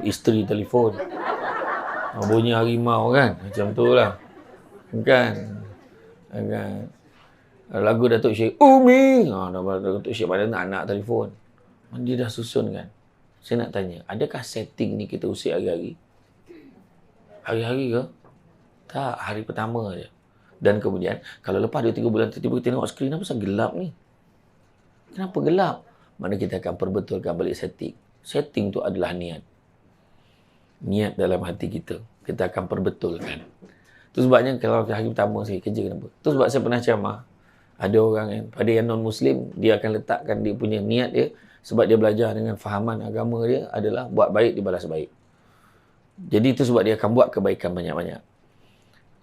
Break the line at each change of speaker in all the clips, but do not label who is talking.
Isteri telefon. Bunyi harimau kan? Macam tu lah. Kan? Lagu Datuk Syekh Umi. Datuk Syekh pada anak telefon. Dia dah susun kan? Saya nak tanya, adakah setting ni kita usik hari-hari? Hari-hari ke? Tak, hari pertama je. Dan kemudian, kalau lepas 2-3 bulan tiba-tiba tengok skrin, apa pasal gelap ni? Kenapa gelap? Mana kita akan perbetulkan balik setting. Setting tu adalah niat. Niat dalam hati kita. Kita akan perbetulkan. Itu sebabnya kalau hari pertama saya kerja kenapa? Itu sebab saya pernah ceramah. Ada orang yang, pada yang non-Muslim, dia akan letakkan dia punya niat dia, sebab dia belajar dengan fahaman agama dia adalah buat baik dibalas baik. Jadi itu sebab dia akan buat kebaikan banyak-banyak.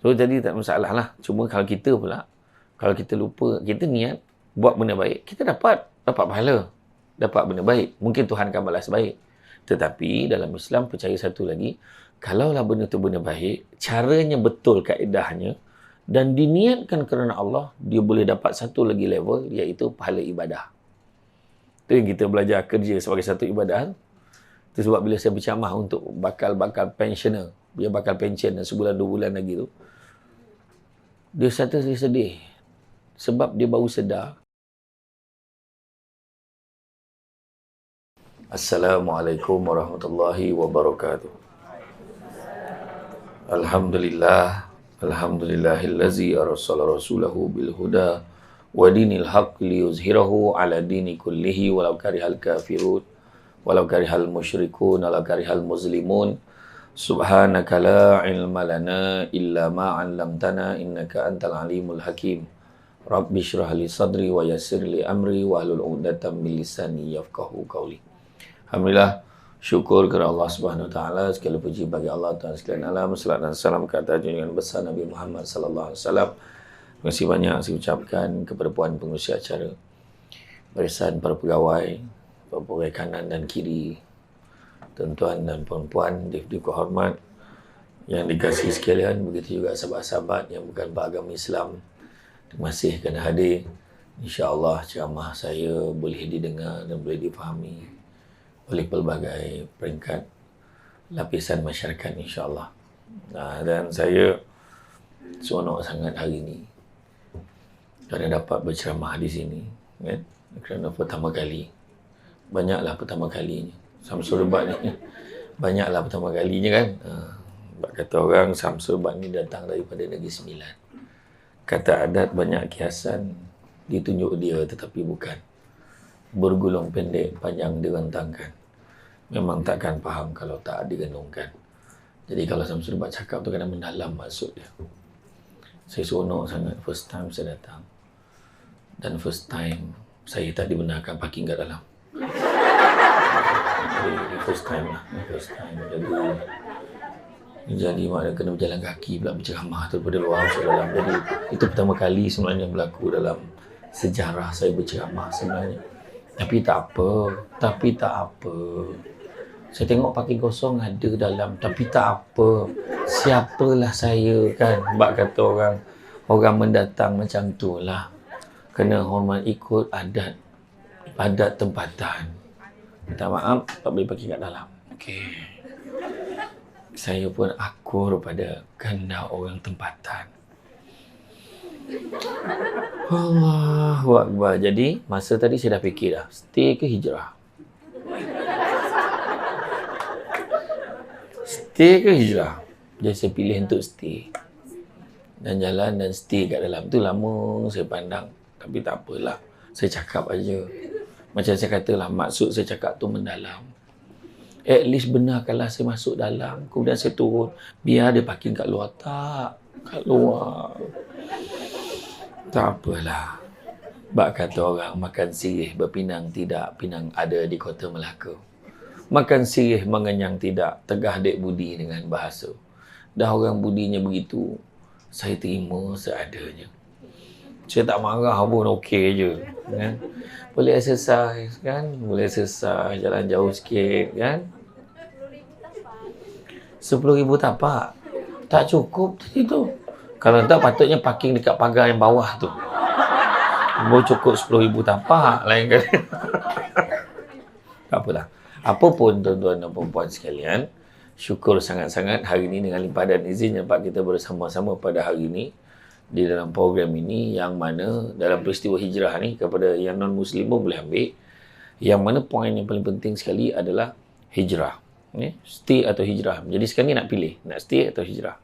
So jadi tak masalah lah. Cuma kalau kita pula, kalau kita lupa, kita niat buat benda baik, kita dapat pahala. Dapat benda baik. Mungkin Tuhan akan balas baik. Tetapi dalam Islam percaya satu lagi, kalaulah benda tu benda baik, caranya betul kaedahnya, dan diniatkan kerana Allah, dia boleh dapat satu lagi level, iaitu pahala ibadah. Itu yang kita belajar kerja sebagai satu ibadah. Itu sebab bila saya berceramah untuk bakal pensioner, dia bakal pension sebulan 2 bulan lagi tu, dia kata saya sedih. Sebab dia baru sedar. Assalamualaikum warahmatullahi wabarakatuh. Alhamdulillahillazi arsala rasulahu bil huda wa dinil haqq liyuzhirahu ala dini kullihi walau karihal kafirun walau karihal musyrikun walau karihal muslimun. Subhanaka la ilma lana illa ma 'allamtana innaka antal alimul hakim. Rabbi shrah li sadri wa yassir li amri wa hlul 'uqdatam min lisani yafqahu qawli. Alhamdulillah, syukur kepada Allah Subhanahu Wa Taala, segala puji bagi Allah Tuhan sekalian alam, salat dan salam ke atas junjungan besar Nabi Muhammad sallallahu alaihi wasallam. Terima kasih banyak saya ucapkan kepada puan pengurusi acara, barisan para pegawai kanan dan kiri, tuan-tuan dan puan-puan diberi hormat yang dikasihi sekalian, begitu juga sahabat-sahabat yang bukan beragama Islam. Terima kasih kerana hadir. Insya-Allah ceramah saya boleh didengar dan boleh difahami oleh pelbagai peringkat lapisan masyarakat, insya-Allah. Dan saya seronok sangat hari ini kerana dapat berceramah di sini, kan? Kerana pertama kali, banyaklah pertama kalinya. Samsul Ubat ni banyaklah pertama kalinya, kan? Kata orang Samsul Ubat ni datang daripada Negeri Sembilan. Kata adat banyak kiasan ditunjuk dia, tetapi bukan. Bergulung pendek, panjang direntangkan. Memang takkan faham kalau tak direnungkan. Jadi kalau Samsul Ubat cakap tu kena mendalam maksud dia. Saya seronok sangat first time saya datang. Dan first time saya tak dibenarkan parking kat dalam. Jadi first time lah. First time. Jadi maknanya kena berjalan kaki pula berceramah daripada luar masuk dalam. Jadi itu pertama kali sebenarnya berlaku dalam sejarah saya berceramah sebenarnya. Tapi tak apa. Saya tengok parking kosong ada dalam, tapi tak apa. Siapalah saya, kan? Bak kata orang mendatang macam tu lah. Kena hormat ikut adat tempatan. Minta maaf, tak boleh parking kat dalam. Okey. Saya pun akur pada kehendak orang tempatan. Allahu Akbar. Jadi, masa tadi saya dah fikir dah, stay ke hijrah? Stay ke hijrah? Jadi saya pilih untuk stay. Dan jalan dan stay kat dalam tu lama saya pandang. Tapi tak apalah. Saya cakap aja. Macam saya katalah, maksud saya cakap tu mendalam. At least benarkanlah saya masuk dalam. Kemudian saya turun. Biar dia parking kat luar. Tak. Kat luar. Tak apalah. Bak kata orang, makan sirih berpinang tidak, pinang ada di Kota Melaka. Makan sirih mengenyang tidak, tegah dek budi dengan bahasa. Dah orang budinya begitu, saya terima seadanya. Saya tak marah pun, okey je. Kan? Boleh exercise, kan? Boleh exercise, jalan jauh sikit, kan? 10,000 tapak. Tak cukup tadi tu. Kalau tak, patutnya parking dekat pagar yang bawah tu. Baru cukup 10,000 tapak, lain kali. Tak apalah. Apapun tuan-tuan dan puan-puan sekalian, syukur sangat-sangat hari ini dengan limpahan izin dapat kita bersama-sama pada hari ini di dalam program ini, yang mana dalam peristiwa hijrah ni, kepada yang non-Muslim pun boleh ambil, yang mana poin yang paling penting sekali adalah hijrah. Stay atau hijrah. Jadi sekarang ni nak pilih, nak stay atau hijrah.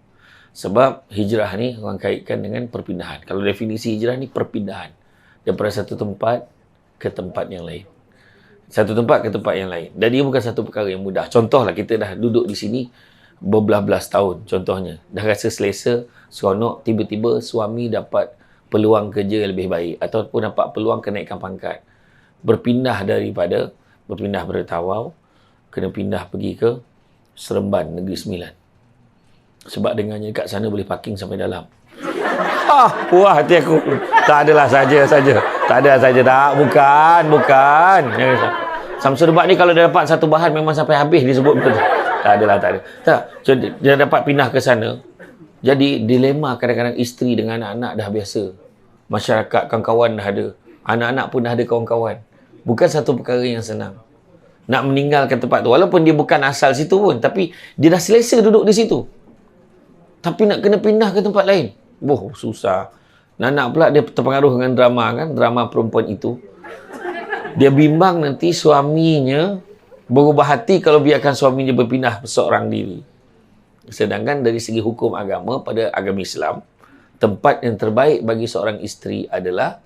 Sebab hijrah ni orang kaitkan dengan perpindahan. Kalau definisi hijrah ni perpindahan daripada satu tempat ke tempat yang lain. Satu tempat ke tempat yang lain. Dan dia bukan satu perkara yang mudah. Contohlah, kita dah duduk di sini berbelas-belas tahun. Contohnya, dah rasa selesa, seronok, tiba-tiba suami dapat peluang kerja yang lebih baik ataupun dapat peluang kenaikan pangkat. Berpindah daripada Tawau, kena pindah pergi ke Seremban, Negeri Sembilan. Sebab dengannya dekat sana boleh parking sampai dalam. Puas hati aku. Tak adalah saja. Tak ada saja. Tak, bukan. Samsul Debat ni kalau dia dapat satu bahan memang sampai habis disebut betul. Tak adalah. Tak. Jadi dia dapat pindah ke sana. Jadi dilema kadang-kadang isteri dengan anak-anak dah biasa. Masyarakat, kawan-kawan dah ada. Anak-anak pun dah ada kawan-kawan. Bukan satu perkara yang senang. Nak meninggalkan tempat tu. Walaupun dia bukan asal situ pun. Tapi dia dah selesa duduk di situ. Tapi nak kena pindah ke tempat lain. Susah. Nak pula dia terpengaruh dengan drama kan. Drama perempuan itu. Dia bimbang nanti suaminya berubah hati kalau biarkan suaminya berpindah seorang diri. Sedangkan dari segi hukum agama, pada agama Islam, tempat yang terbaik bagi seorang isteri adalah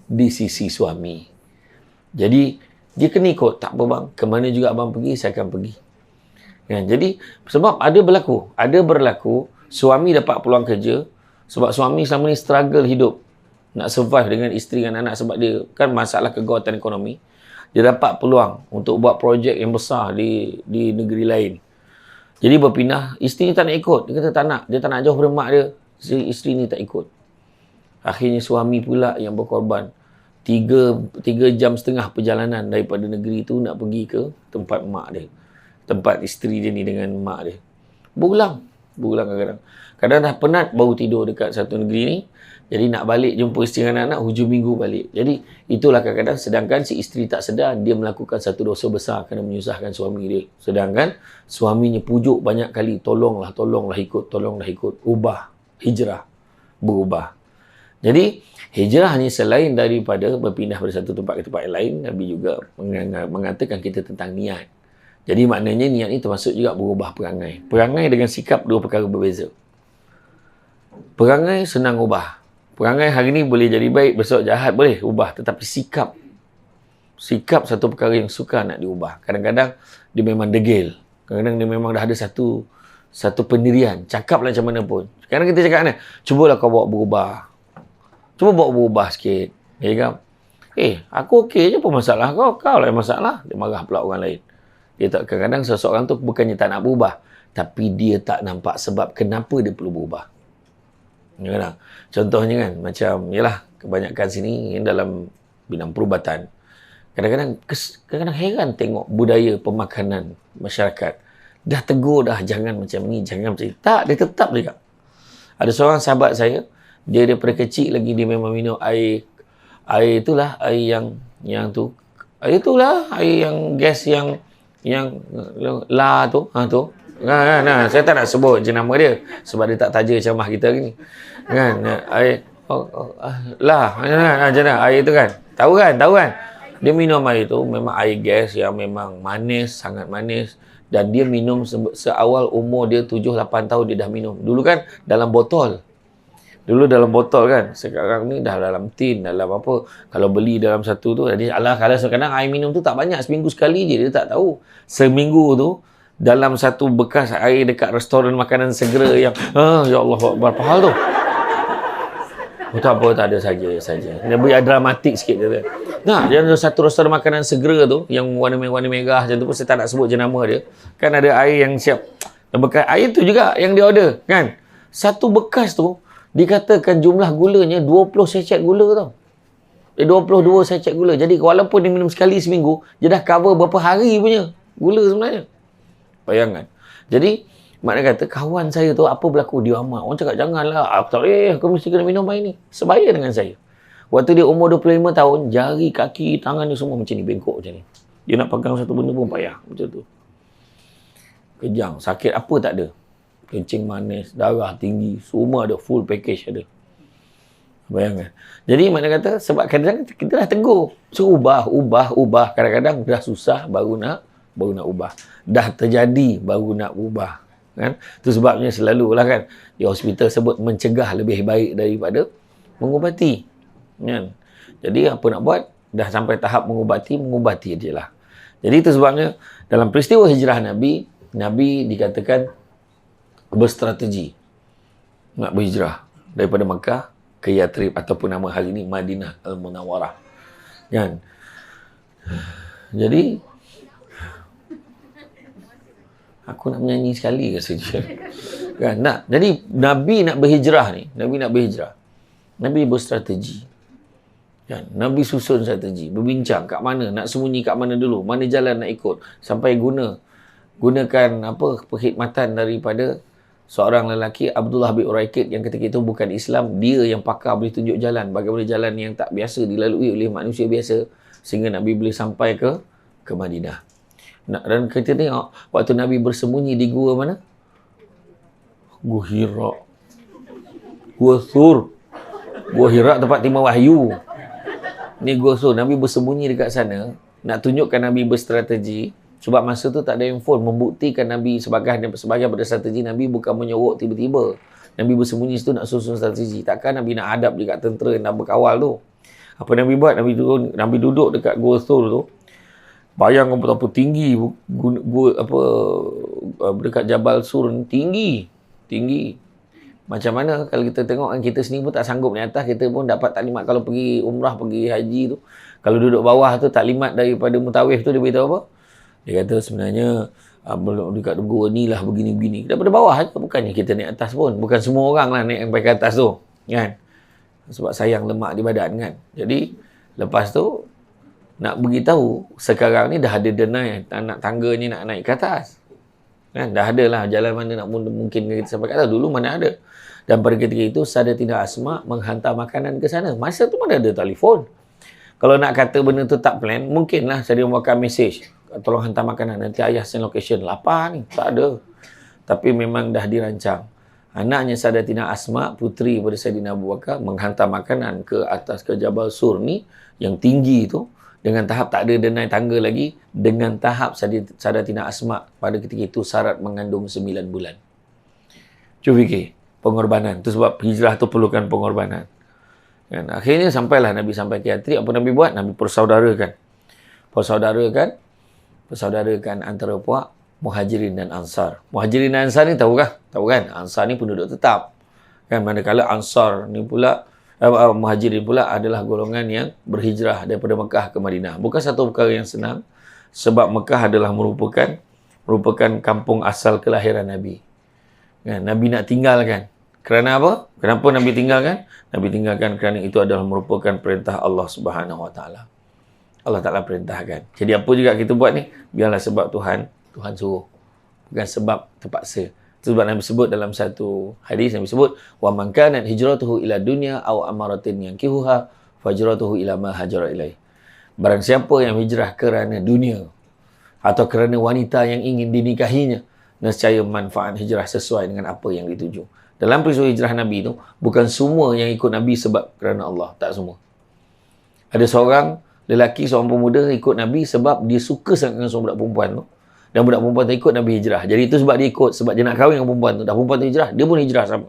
di sisi suami. Jadi, dia kena ikut. Tak apa bang, ke mana juga abang pergi, saya akan pergi. Ya, jadi, sebab ada berlaku, suami dapat peluang kerja, sebab suami selama ni struggle hidup. Nak survive dengan isteri dan anak sebab dia kan masalah kegawatan ekonomi. Dia dapat peluang untuk buat projek yang besar di negeri lain. Jadi berpindah, isteri ni tak nak ikut. Dia kata tak nak. Dia tak nak jauh dari mak dia. Isteri ni tak ikut. Akhirnya suami pula yang berkorban. 3 jam setengah perjalanan daripada negeri tu nak pergi ke tempat mak dia. Tempat isteri dia ni dengan mak dia. Berulang kadang-kadang. Kadang dah penat baru tidur dekat satu negeri ni. Jadi nak balik jumpa isteri dan anak, hujung minggu balik. Jadi itulah kadang-kadang, sedangkan si isteri tak sedar, dia melakukan satu dosa besar kerana menyusahkan suami dia. Sedangkan suaminya pujuk banyak kali, tolonglah ikut. Ubah, hijrah, berubah. Jadi hijrah ni selain daripada berpindah dari satu tempat ke tempat yang lain, Nabi juga mengatakan kita tentang niat. Jadi maknanya niat ni termasuk juga berubah perangai. Perangai dengan sikap dua perkara berbeza. Perangai senang ubah. Perangai hari ni boleh jadi baik, besok jahat boleh ubah. Tetapi sikap satu perkara yang suka nak diubah. Kadang-kadang dia memang degil. Kadang-kadang dia memang dah ada satu pendirian. Cakaplah macam mana pun. Kadang kita cakap ni, cubalah kau bawa berubah. Cuba bawa berubah sikit. Ya kan? Aku okey je, apa masalah kau? Kau lah yang masalah. Dia marah pula orang lain. Dia tak, kadang-kadang seseorang tu bukannya tak nak berubah, tapi dia tak nampak sebab kenapa dia perlu berubah. Ya, contohnya kan, macam, yalah, kebanyakan sini dalam bidang perubatan, kadang-kadang heran tengok budaya pemakanan masyarakat. Dah tegur dah, jangan macam ni, jangan macam ni. Tak, dia tetap juga. Ada seorang sahabat saya, dia daripada kecil lagi dia memang minum air itulah, air yang tu. Air itulah, air yang gas yang la tu. Nah, saya tak nak sebut jenama dia sebab dia tak taja ceramah kita ni. Kan? Air air tu kan. Tahu kan? Dia minum air tu memang air gas yang memang manis, sangat manis, dan dia minum seawal umur dia 7-8 tahun dia dah minum. Dulu kan dalam botol. Kan. Sekarang ni dah dalam tin, dalam apa. Kalau beli dalam satu tu, jadi kalau kadang air minum tu tak banyak, seminggu sekali je, dia tak tahu. Seminggu tu dalam satu bekas air dekat restoran makanan segera yang ya Allah, berapa hal tu. Tak apa, tak ada saja. Dia beri dramatik sikit dia. Nah, dia ada satu restoran makanan segera tu yang warna merah macam tu pun saya tak nak sebut jenama dia. Kan ada air yang siap. Bekas air tu juga yang dia order, kan. Satu bekas tu dikatakan jumlah gulanya 20 secet gula tau. 22 secet gula. Jadi walaupun dia minum sekali seminggu, dia dah cover berapa hari punya gula sebenarnya. Bayangkan. Jadi, maknanya kata, kawan saya tu apa berlaku? Dia amat. Orang cakap, janganlah. Aku tak boleh. Kau mesti kena minum air ni. Sebaya dengan saya. Waktu dia umur 25 tahun, jari, kaki, tangan dia semua macam ni. Bengkok macam ni. Dia nak pegang satu benda pun payah. Macam tu. Kejang. Sakit apa tak ada. Kencing manis, darah tinggi, semua ada. Full package ada. Bayangkan. Jadi makna kata, sebab kadang-kadang kita dah tegur. So, ubah. Kadang-kadang dah susah baru nak ubah. Dah terjadi baru nak ubah. Kan? Itu sebabnya selalu lah kan. Di hospital sebut mencegah lebih baik daripada mengubati. Kan? Jadi apa nak buat? Dah sampai tahap mengubati je lah. Jadi itu sebabnya dalam peristiwa hijrah Nabi dikatakan berstrategi nak berhijrah daripada Makkah ke Yathrib ataupun nama hari ini Madinah Al-Munawwarah. Kan? Jadi aku nak menyanyi sekali saja. Kan? Jadi Nabi nak berhijrah. Nabi berstrategi. Kan? Nabi susun strategi, berbincang kat mana, nak sembunyi kat mana dulu, mana jalan nak ikut, sampai gunakan perkhidmatan daripada seorang lelaki Abdullah bin Uraikid yang ketika itu bukan Islam, dia yang pakar boleh tunjuk jalan, bagaimana jalan yang tak biasa dilalui oleh manusia biasa, sehingga Nabi boleh sampai ke Madinah. Dan kita tengok waktu Nabi bersembunyi di gua mana? Gua Hira, Gua Sur, Gua Hira tempat timah wahyu. Ni Gua Sur, Nabi bersembunyi dekat sana, nak tunjukkan Nabi berstrategi. Sebab masa tu tak ada handphone, membuktikan Nabi sebagai pada strategi. Nabi bukan menyorok tiba-tiba. Nabi bersembunyi situ nak susun strategi. Takkan Nabi nak hadap dekat tentera yang nak berkawal tu. Apa Nabi buat? Nabi duduk dekat Gua Sur tu. Bayang betapa tinggi dekat Jabal Sur ni, tinggi. Macam mana kalau kita tengok kan, kita sendiri pun tak sanggup naik atas, kita pun dapat taklimat kalau pergi umrah, pergi haji tu. Kalau duduk bawah tu taklimat daripada mutawif tu, dia beritahu apa? Dia kata sebenarnya dekat gua ni lah begini-begini. Daripada bawah je, bukannya kita naik atas pun. Bukan semua orang lah naik sampai ke atas tu. Kan? Sebab sayang lemak di badan kan. Jadi lepas tu nak beritahu sekarang ni dah ada denai anak tangga ni nak naik ke atas. Kan? Dah ada lah jalan mana nak mungkin kita sampai ke atas. Dulu mana ada. Dan pada ketika itu Sayyidatina Asma menghantar makanan ke sana. Masa tu mana ada telefon. Kalau nak kata benda tu tak plan, mungkinlah saya buatkan mesej. Tolong hantar makanan. Nanti ayah send location. Lapar ni. Tak ada. Tapi memang dah dirancang. Anaknya Sayyidatina Asma, puteri pada Sayyidina Abu Bakar, menghantar makanan ke atas ke Jabal Sur ni, yang tinggi tu, dengan tahap tak ada denai tangga lagi, dengan tahap Sayyidatina Asma pada ketika itu syarat mengandung 9 bulan. Cuba fikir. Pengorbanan. Itu sebab hijrah tu perlukan pengorbanan. Dan akhirnya sampailah Nabi sampai ke Yathrib. Apa Nabi buat? Nabi persaudarakan antara puak Muhajirin dan Ansar. Muhajirin dan Ansar ni tahu kan? Ansar ni penduduk tetap. Kan, manakala Ansar ni pula, Muhajirin pula adalah golongan yang berhijrah daripada Mekah ke Madinah. Bukan satu perkara yang senang, sebab Mekah adalah merupakan kampung asal kelahiran Nabi. Kan, Nabi nak tinggalkan. Kerana apa? Kenapa Nabi tinggalkan? Nabi tinggalkan kerana itu adalah merupakan perintah Allah Subhanahu Wa Taala. Allah Ta'ala perintahkan. Jadi apa juga kita buat ni, biarlah sebab Tuhan suruh. Bukan sebab terpaksa. Itu sebab Nabi sebut dalam satu hadis, Nabi sebut, wa man kanat hijratuhu ila dunya aw amaratin yankihuha fajratuhu ila ma hajara ilaih. Barang siapa yang hijrah kerana dunia atau kerana wanita yang ingin dinikahinya, nescaya manfaat hijrah sesuai dengan apa yang dituju. Dalam peristiwa hijrah Nabi itu, bukan semua yang ikut Nabi sebab kerana Allah. Tak semua. Ada seorang lelaki, seorang pemuda ikut Nabi sebab dia suka sangat dengan seorang budak perempuan tu. Dan budak perempuan tu ikut Nabi hijrah. Jadi itu sebab dia ikut. Sebab dia nak kahwin dengan perempuan tu. Dah perempuan tu hijrah, dia pun hijrah sama.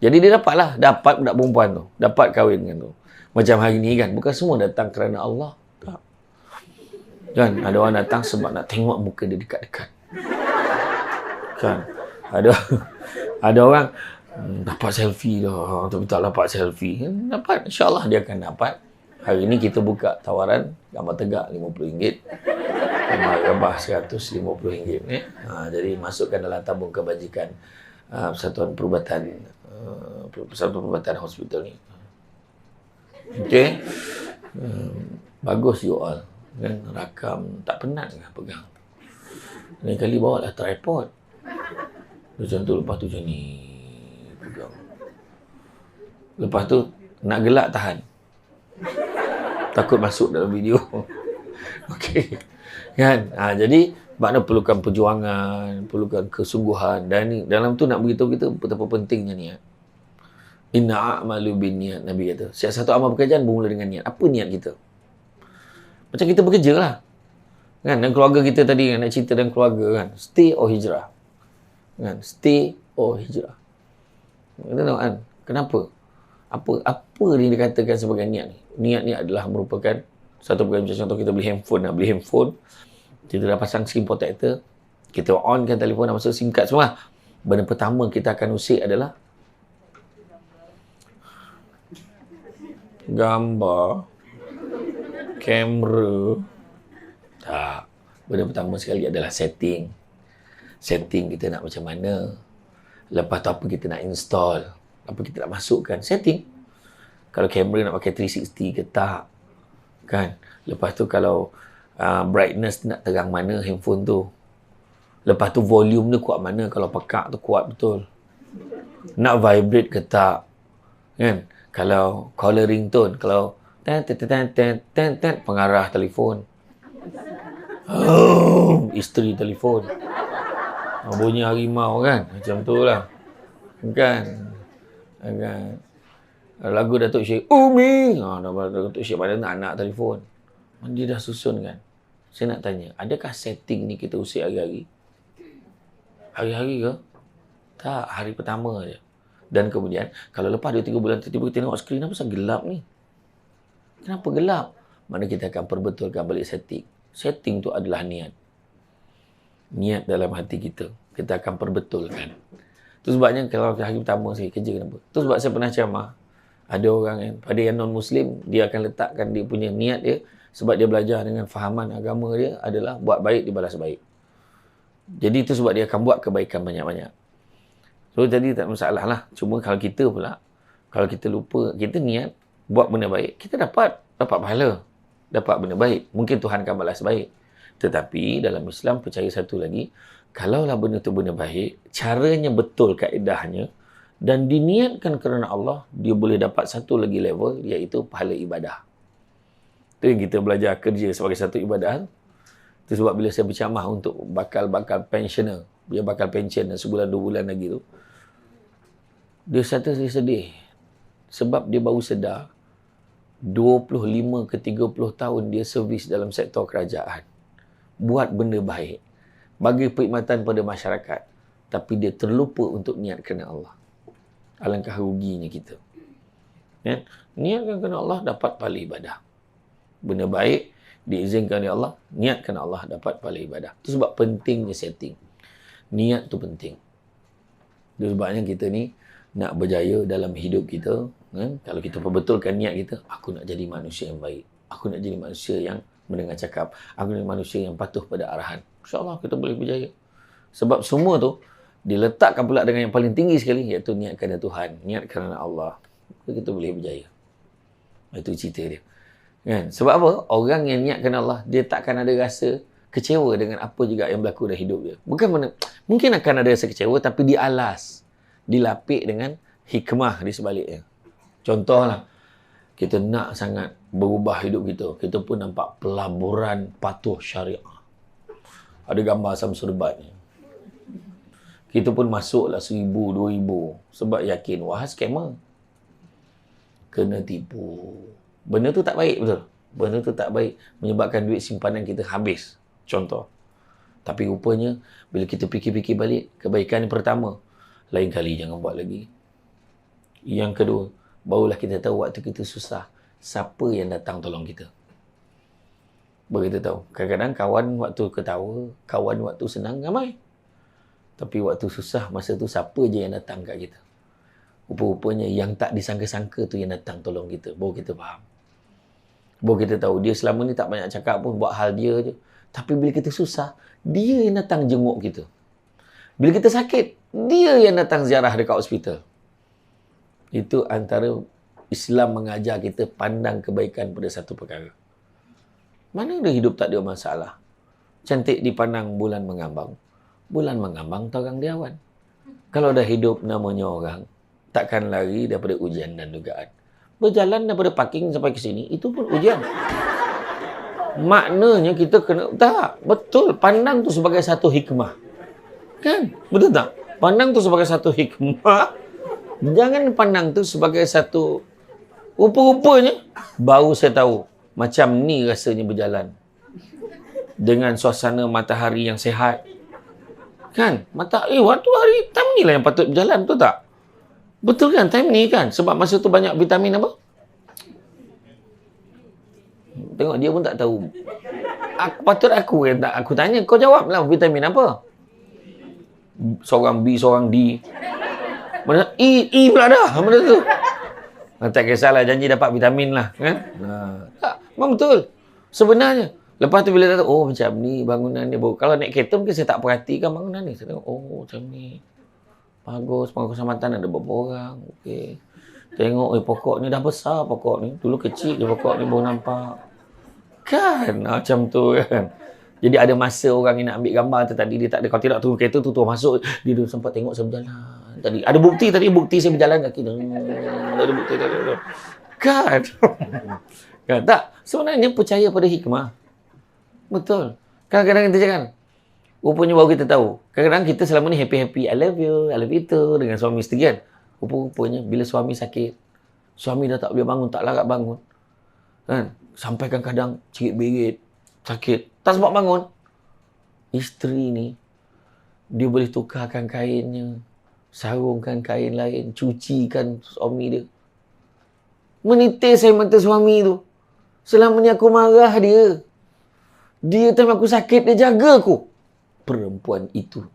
Jadi dia dapat budak perempuan tu. Dapat kahwin dengan tu. Macam hari ni kan. Bukan semua datang kerana Allah. Tak. Kan? Ada orang datang sebab nak tengok muka dia dekat-dekat. Kan? Ada orang dapat selfie dah. Tapi tak dapat selfie. Dapat. InsyaAllah dia akan dapat. Hari ini kita buka tawaran gambar tegak RM50. Gambar rebah RM150. Jadi masukkan dalam tabung kebajikan Persatuan Perubatan Hospital ni. Okey. Bagus you all. Kan? Rakam tak penat ke pegang. Lain kali bawa lah tripod. Macam tu, lepas tu macam ni pegang. Lepas tu nak gelak tahan. Takut masuk dalam video. Okey. Kan? Jadi makna perlukan perjuangan, perlukan kesungguhan, dan ni dalam tu nak beritahu kita betapa pentingnya niat. Inna a'malu binniat, Nabi kata. Setiap satu amal pekerjaan bermula dengan niat. Apa niat kita? Macam kita bekerja lah. Kan? Dan keluarga kita tadi nak cerita dan keluarga kan. Stay or hijrah. Kan? Stay or hijrah. Kita tahu kan? Kenapa? Apa yang dikatakan sebagai niat ni? Niat ni adalah merupakan satu perkara macam contoh kita beli handphone. Nak beli handphone, kita dah pasang screen protector, kita onkan telefon, nak masuk SIM card semua. Benda pertama kita akan usik adalah gambar, kamera. Tak. Benda pertama sekali adalah setting. Setting kita nak macam mana. Lepas tu apa kita nak install. Apa kita nak masukkan. Setting. Kalau kamera nak pakai 360 ke tak. Kan? Lepas tu kalau brightness nak terang mana handphone tu. Lepas tu volume tu kuat mana. Kalau pekak tu kuat betul. Nak vibrate ke tak. Kan? Kalau caller ringtone. Kalau pengarah telefon. Isteri telefon. Bunyi harimau kan. Macam tu lah. Kan? Lagu Datuk Syekh Umi. Datuk Syekh pada anak telefon. Dia dah susun kan. Saya nak tanya, adakah setting ni kita usik hari-hari? Hari-hari ke? Tak, hari pertama je. Dan kemudian, kalau lepas 2-3 bulan tiba-tiba tengok skrin, apa pasal gelap ni? Kenapa gelap? Mana kita akan perbetulkan balik setting. Setting tu adalah niat. Niat dalam hati kita. Kita akan perbetulkan. Itu sebabnya kalau hari pertama saya kerja kenapa? Itu sebab saya pernah ceramah. Ada orang yang, pada yang non-Muslim, dia akan letakkan dia punya niat dia, sebab dia belajar dengan fahaman agama dia adalah buat baik dibalas baik. Jadi itu sebab dia akan buat kebaikan banyak-banyak. So jadi tak masalah lah. Cuma kalau kita pula, kalau kita lupa, kita niat buat benda baik, kita dapat pahala. Dapat benda baik. Mungkin Tuhan akan balas baik. Tetapi dalam Islam percaya satu lagi, kalaulah benda tu benda baik, caranya betul kaedahnya, dan diniatkan kerana Allah, dia boleh dapat satu lagi level, iaitu pahala ibadah. Itu yang kita belajar kerja sebagai satu ibadah. Itu sebab bila saya berceramah untuk bakal pensioner, dia bakal pension sebulan 2 bulan lagi tu, dia kata saya sedih. Sebab dia baru sedar, 25 ke 30 tahun dia servis dalam sektor kerajaan. Buat benda baik. Bagi perkhidmatan pada masyarakat. Tapi dia terlupa untuk niat kerana Allah. Alangkah ruginya kita. Ya? Niatkan kerana Allah, dapat pahala ibadah. Benda baik, diizinkan oleh Allah, niatkan Allah, dapat pahala ibadah. Itu sebab pentingnya setting. Niat tu penting. Itu sebabnya kita ni nak berjaya dalam hidup kita. Kalau kita perbetulkan niat kita, aku nak jadi manusia yang baik. Aku nak jadi manusia yang mendengar cakap. Aku nak jadi manusia yang patuh pada arahan. InsyaAllah kita boleh berjaya. Sebab semua tu diletakkan pula dengan yang paling tinggi sekali, iaitu niat kerana Tuhan, niat kerana Allah. Kita boleh berjaya. Itu cerita dia. Kan? Sebab apa? Orang yang niat kerana Allah, dia takkan ada rasa kecewa dengan apa juga yang berlaku dalam hidup dia. Mungkin akan ada rasa kecewa, tapi dialas, dilapik dengan hikmah di sebaliknya. Contohlah, kita nak sangat berubah hidup kita. Kita pun nampak pelaburan patuh syariah. Ada gambar Samsul Debat ni. Kita pun masuklah 1,000, 2,000. Sebab yakin, wah scammer. Kena tipu. Benda tu tak baik, betul? Benda tu tak baik. Menyebabkan duit simpanan kita habis. Contoh. Tapi rupanya, bila kita fikir-fikir balik, kebaikan yang pertama, lain kali jangan buat lagi. Yang kedua, barulah kita tahu waktu kita susah, siapa yang datang tolong kita. Baru kita tahu. Kadang-kadang kawan waktu ketawa, kawan waktu senang, ramai. Tapi waktu susah, masa tu siapa je yang datang kat kita. Rupa-rupanya yang tak disangka-sangka tu yang datang tolong kita. Baru kita faham. Baru kita tahu, dia selama ni tak banyak cakap pun, buat hal dia je. Tapi bila kita susah, dia yang datang jenguk kita. Bila kita sakit, dia yang datang ziarah dekat hospital. Itu antara Islam mengajar kita pandang kebaikan pada satu perkara. Mana ada hidup tak ada masalah? Cantik dipandang bulan mengambang. Bulan mengambang terang di awan. Kalau dah hidup namanya orang, takkan lari daripada ujian dan dugaan. Berjalan daripada parking sampai ke sini, itu pun ujian. Maknanya kita kena, tak, betul, pandang tu sebagai satu hikmah. Kan? Betul tak? Pandang tu sebagai satu hikmah. Jangan pandang tu sebagai satu, rupa-rupanya, baru saya tahu, macam ni rasanya berjalan. Dengan suasana matahari yang sihat. Kan? Waktu hari, time ni lah yang patut berjalan, betul tak? Betul kan? Time ni kan? Sebab masa tu banyak vitamin apa? Tengok dia pun tak tahu. Patut aku yang tak. Aku tanya, kau jawab lah vitamin apa? Seorang B, seorang D. Mana E pula dah. Mana tu? Tak kisahlah, janji dapat vitamin lah. Kan? Tak, memang betul. Sebenarnya. Lepas tu bila tak tahu, oh macam ni bangunan ni. Kalau naik kereta mungkin saya tak perhatikan bangunan ni. Saya tengok, oh macam ni. Bagus, pengurusan ada beberapa orang. Okey. Tengok, pokok ni dah besar pokok ni. Dulu kecil je pokok ni baru nampak. Kan? Macam tu kan. Jadi ada masa orang ni nak ambil gambar tu tadi. Dia tak ada, kalau tidak turun kereta tu masuk. Dia sempat tengok saya berjalan. Tadi ada bukti saya berjalan kaki. Ada bukti tadi. Kan? Kan? Tak. Sebenarnya percaya pada hikmah. Betul. Kadang-kadang kita cakap, rupanya baru kita tahu. Kadang-kadang kita selama ni happy-happy. I love you too. Dengan suami isteri kan. Rupa-rupanya bila suami sakit. Suami dah tak boleh bangun. Tak larat bangun. Kan? Sampai kadang-kadang cerit-berit. Sakit. Tak sempat bangun. Isteri ni. Dia boleh tukarkan kainnya. Sarungkan kain lain. Cucikan suami dia. Menitis saya mata suami tu. Selama ni aku marah dia. Dia time aku sakit, dia jaga aku. Perempuan itu.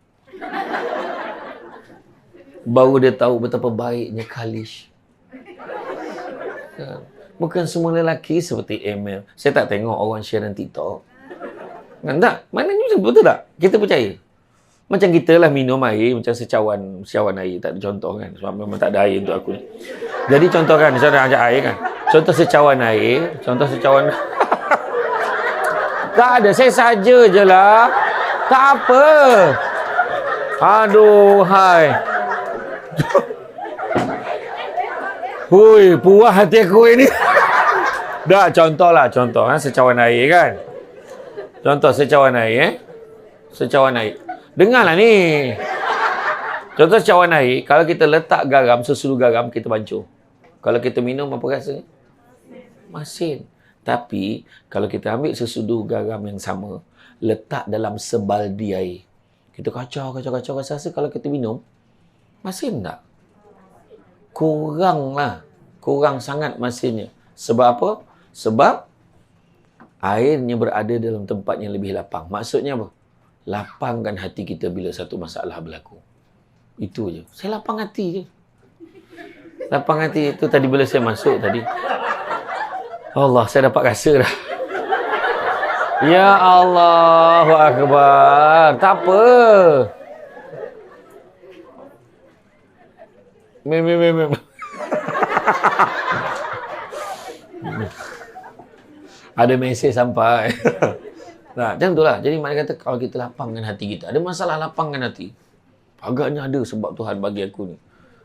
Baru dia tahu betapa baiknya Khalish. Bukan semua lelaki seperti Emil. Saya tak tengok orang share dalam TikTok. Kan tak? Maknanya betul tak? Kita percaya. Macam kita lah minum air, macam secawan air. Tak ada contoh kan? Sebab memang tak ada air untuk aku ni. Jadi contoh kan, saya nak ajak air kan. Contoh secawan air. Tak ada, saya saja je lah. Tak apa. Aduh, hai. Hui, puas hati aku ini. Dah, contoh secawan air kan. Contoh secawan air, Secawan air. Dengarlah ni. Contoh secawan air, kalau kita letak garam, sesudu garam, kita bancuh. Kalau kita minum, apa rasanya? Masin. Tapi, kalau kita ambil sesudu garam yang sama, letak dalam sebaldi air. Kita kacau. Rasa kalau kita minum, masin tak? Kurang sangat masinnya. Sebab apa? Sebab airnya berada dalam tempat yang lebih lapang. Maksudnya apa? Lapangkan hati kita bila satu masalah berlaku. Itu je. Saya lapang hati je. Lapang hati itu tadi bila saya masuk tadi. Allah, saya dapat rasa dah. Ya Allahu Akbar. Tak apa. Ada mesej sampai. Nah, macam itulah. Jadi maknanya kata kalau kita lapangkan hati kita. Ada masalah lapangkan hati. Agaknya ada sebab Tuhan bagi aku ni.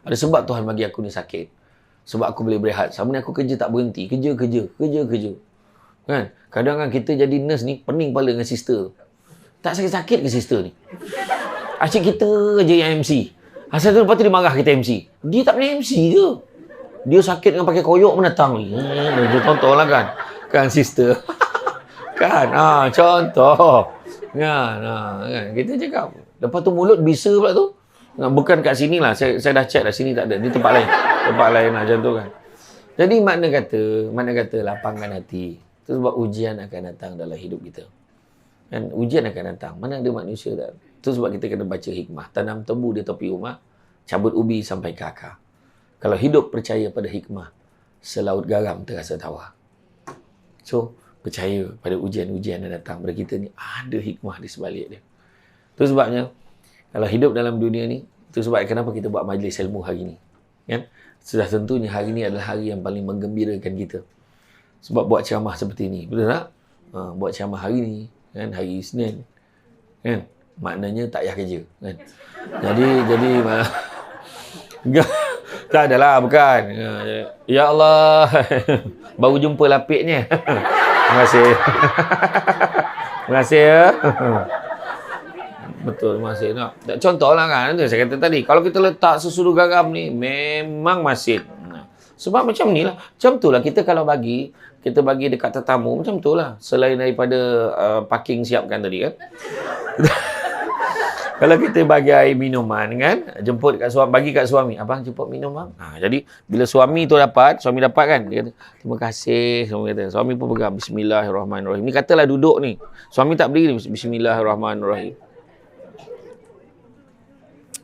Ada sebab Tuhan bagi aku ni sakit. Sebab aku boleh berehat. Sama ni aku kerja tak berhenti. Kerja. Kan? Kadang kan kita jadi nurse ni pening kepala dengan sister. Tak sakit-sakit ke sister ni? Asyik kita je yang MC. Asal tu lepas tu dia marah kita MC. Dia tak pernah MC je. Dia sakit dengan pakai koyok pun datang ni. Dia tonton lah kan. Kan sister. Kan? Contoh. Kan? Kita cakap. Lepas tu mulut bisa pula tu. Bukan kat sini lah. Saya dah check dah. Sini tak ada. Di tempat lain. Tempat lain lah macam tu kan. Jadi makna kata lapangkan hati. Itu sebab ujian akan datang dalam hidup kita. Kan? Ujian akan datang. Mana ada manusia tak? Itu sebab kita kena baca hikmah. Tanam tebu di tepi rumah. Cabut ubi sampai ke akar. Kalau hidup percaya pada hikmah. Selaut garam terasa tawar. So, percaya pada ujian-ujian yang datang pada kita ni. Ada hikmah di sebalik dia. Itu sebabnya, kalau hidup dalam dunia ni, itu sebab kenapa kita buat majlis ilmu hari ni. Kan? Sudah tentunya hari ni adalah hari yang paling menggembirakan kita. Sebab buat ceramah seperti ni. Betul tak? Buat ceramah hari ni. Kan? Hari Isnin. Kan? Maknanya tak payah kerja. Kan? Jadi tak adalah, bukan. Ya Allah. Baru jumpa lapiknya. Terima kasih. Terima kasih ya. Betul, masjid. Nah, contohlah kan, itu saya kata tadi, kalau kita letak sesudu garam ni, memang masjid. Nah, sebab macam ni lah. Macam tu lah kita kalau bagi, kita bagi dekat tetamu, macam tu lah. Selain daripada parking siapkan tadi kan. Kalau kita bagi air minuman kan, jemput kat suami, bagi kat suami, abang jemput minum bang. Jadi bila suami tu dapat, suami dapat kan, dia kata, terima kasih, suami kata. Suami pun pegang bismillahirrahmanirrahim. Ni katalah duduk ni. Suami tak berdiri, bismillahirrahmanirrahim.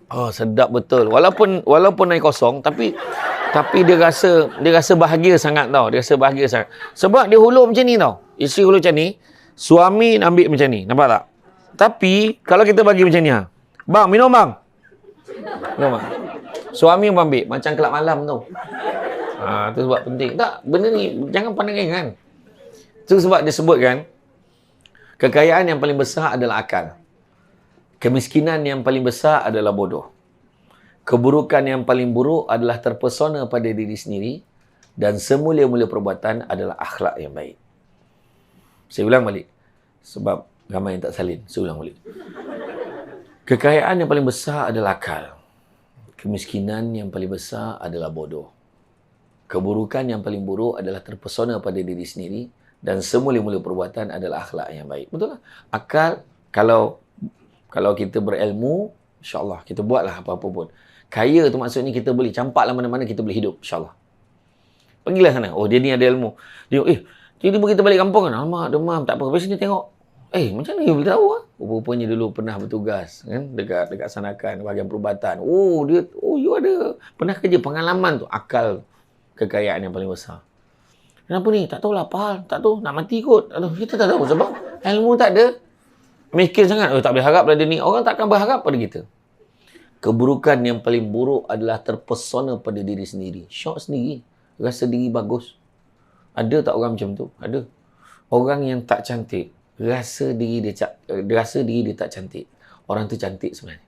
Oh, sedap betul. Walaupun air kosong, tapi dia rasa bahagia sangat tau. Dia rasa bahagia sangat. Sebab dia hulur macam ni tau. Isteri hulur macam ni, suami ambil macam ni. Nampak tak? Tapi kalau kita bagi macam ni, bang, minum bang. Minum bang. Suami pun ambil macam kelab malam tu. Tu sebab penting. Tak, benda ni jangan pandang ringan. Itu sebab dia sebutkan kekayaan yang paling besar adalah akal. Kemiskinan yang paling besar adalah bodoh. Keburukan yang paling buruk adalah terpesona pada diri sendiri, dan semulia-mulia perbuatan adalah akhlak yang baik. Saya ulang balik. Sebab ramai yang tak salin. Saya ulang balik. Kekayaan yang paling besar adalah akal. Kemiskinan yang paling besar adalah bodoh. Keburukan yang paling buruk adalah terpesona pada diri sendiri, dan semulia-mulia perbuatan adalah akhlak yang baik. Betul lah. Akal, kalau kita berilmu, insyaAllah, kita buatlah apa-apa pun. Kaya tu maksudnya kita boleh campaklah mana-mana, kita boleh hidup, insyaAllah. Pergilah sana. Oh, dia ni ada ilmu. Dia, tiba-tiba kita balik kampung kan. Alamak, demam, tak apa. Lepas sini tengok. Macam mana dia boleh tahu? Rupanya dulu pernah bertugas kan? Dekat sanakan, bahagian perubatan. You ada pernah kerja, pengalaman tu. Akal, kekayaan yang paling besar. Kenapa ni? Tak tahulah, Pahal. Tak tahu, nak mati kot. Kita tak tahu sebab ilmu tak ada. Miskin sangat. Tak boleh harap pada ni. Orang takkan berharap pada kita. Keburukan yang paling buruk adalah terpesona pada diri sendiri. Syok sendiri. Rasa diri bagus. Ada tak orang macam tu? Ada. Orang yang tak cantik, rasa diri dia tak cantik. Orang tu cantik sebenarnya.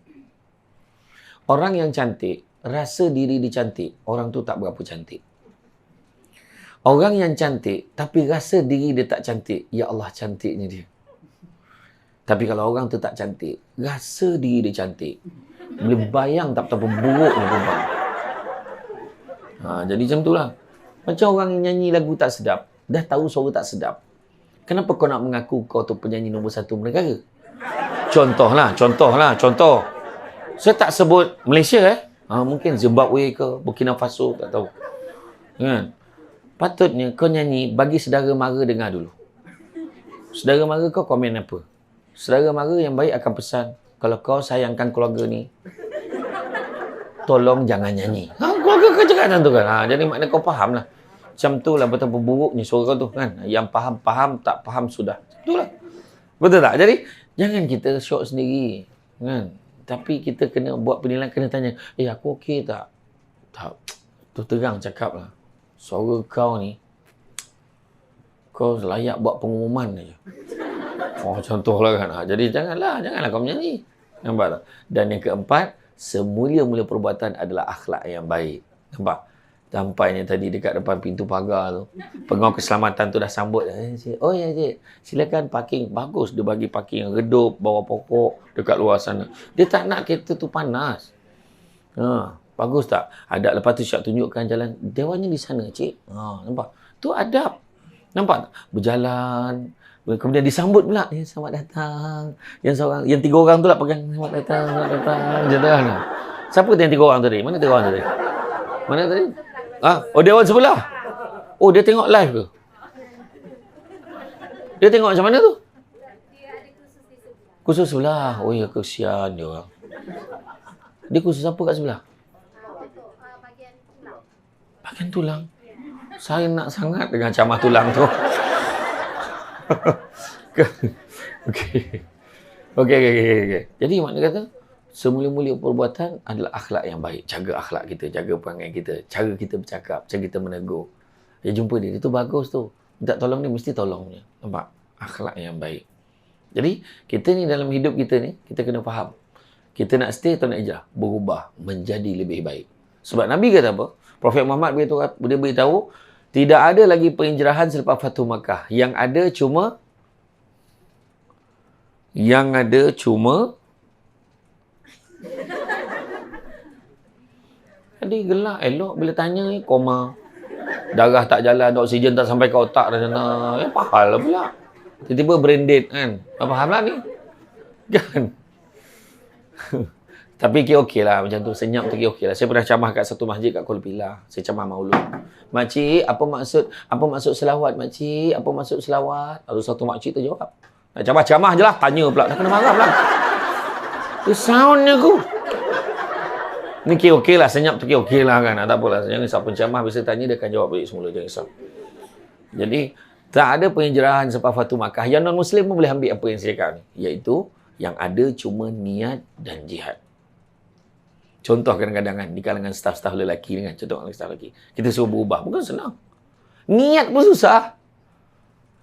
Orang yang cantik, rasa diri dia cantik. Orang tu tak berapa cantik. Orang yang cantik, tapi rasa diri dia tak cantik. Ya Allah, cantiknya dia. Tapi kalau orang tu tak cantik, rasa diri dia cantik. Boleh bayang tak betapa buruknya perempuan. Jadi macam tu lah. Macam orang yang nyanyi lagu tak sedap. Dah tahu suara tak sedap. Kenapa kau nak mengaku kau tu penyanyi nombor 1 negara? Contoh. Saya tak sebut Malaysia mungkin Zimbabwe ke Burkina Faso, tak tahu. Kan? Patutnya kau nyanyi bagi saudara mara dengar dulu. Saudara mara kau komen apa? Saudara mara yang baik akan pesan, kalau kau sayangkan keluarga ni, tolong jangan nyanyi. Keluarga kau cakap macam tu kan. Jadi maknanya kau faham lah. Macam tu lah betapa buruknya suara kau tu kan. Yang faham, tak faham sudah. Betul lah. Betul tak? Jadi jangan kita syok sendiri kan. Tapi kita kena buat penilaian, kena tanya, aku okey tak? Tak. Tu terang cakap lah. Suara kau ni, kau layak buat pengumuman je. Contohlah kan. Jadi janganlah kau menyanyi. Nampak tak? Dan yang keempat, semulia-mulia perbuatan adalah akhlak yang baik. Nampak? Sampainya tadi dekat depan pintu pagar tu. Pengawal keselamatan tu dah sambut. Oh ya cik, silakan parking. Bagus dia bagi parking yang redup, bawah pokok dekat luar sana. Dia tak nak kereta tu panas. Bagus tak? Ada lepas tu Syak tunjukkan jalan. Dewannya di sana cik. Nampak? Tu adab. Nampak tak? Berjalan. Kemudian disambut pula. Selamat datang. Yang 3 orang tu lah pegang. Selamat datang. Macam tu kan. Siapa tu yang 3 orang tadi? Mana 3 orang tadi? Mana tadi? Dewan sebelah. Dia tengok live ke? Dia tengok macam mana tu?
Dia ada kursus di sebelah.
Kursus sebelah. Ya, kesian dia orang. Dia kursus apa kat sebelah?
Untuk bagian tulang.
Bagian tulang? Saya nak sangat dengan camah tulang tu. Okey. Jadi makna kata, semulia-mulia perbuatan adalah akhlak yang baik. Jaga akhlak kita, jaga perangai kita, cara kita bercakap, cara kita menegur. Jumpa dia tu bagus tu. Minta tolong dia, mesti tolong dia. Nampak? Akhlak yang baik. Jadi, kita ni dalam hidup kita ni, kita kena faham. Kita nak stay atau nak hijrah? Berubah menjadi lebih baik. Sebab Nabi kata apa? Prophet Muhammad dia beritahu, Tidak ada lagi penghijrahan selepas Fatu Makkah. Yang ada cuma tadi gelak elok bila tanya ni koma. Darah tak jalan, oksigen tak sampai ke otak dah sana. Pahal lah pula. Tiba-tiba brain dead kan. Faham lah ni? Kan? Tapi okey lah macam tu. Senyap tu okey lah. Saya pernah camah kat satu masjid kat Kuala Pilah. Saya camah maulud. Makcik, apa maksud selawat makcik? Apa maksud selawat? Lalu satu makcik tu jawab. Nak camah-camah je lah. Tanya pula. Dah kena marah pula. Itu soundnya ku. Ni okey lah. Senyap tu okey lah kan. Tak apalah. Jangan risau pencamah. Biasa tanya dia akan jawab balik semula. Jangan risau. Jadi, tak ada penghijrahan selepas Fatu Makkah. Yang non-Muslim pun boleh ambil apa yang saya cakap ni. Iaitu, yang ada cuma niat dan jihad. Contoh kadang-kadang kan, di kalangan staf-staf lelaki kan. Contoh kalangan staf lelaki. Kita suruh berubah. Bukan senang. Niat pun susah.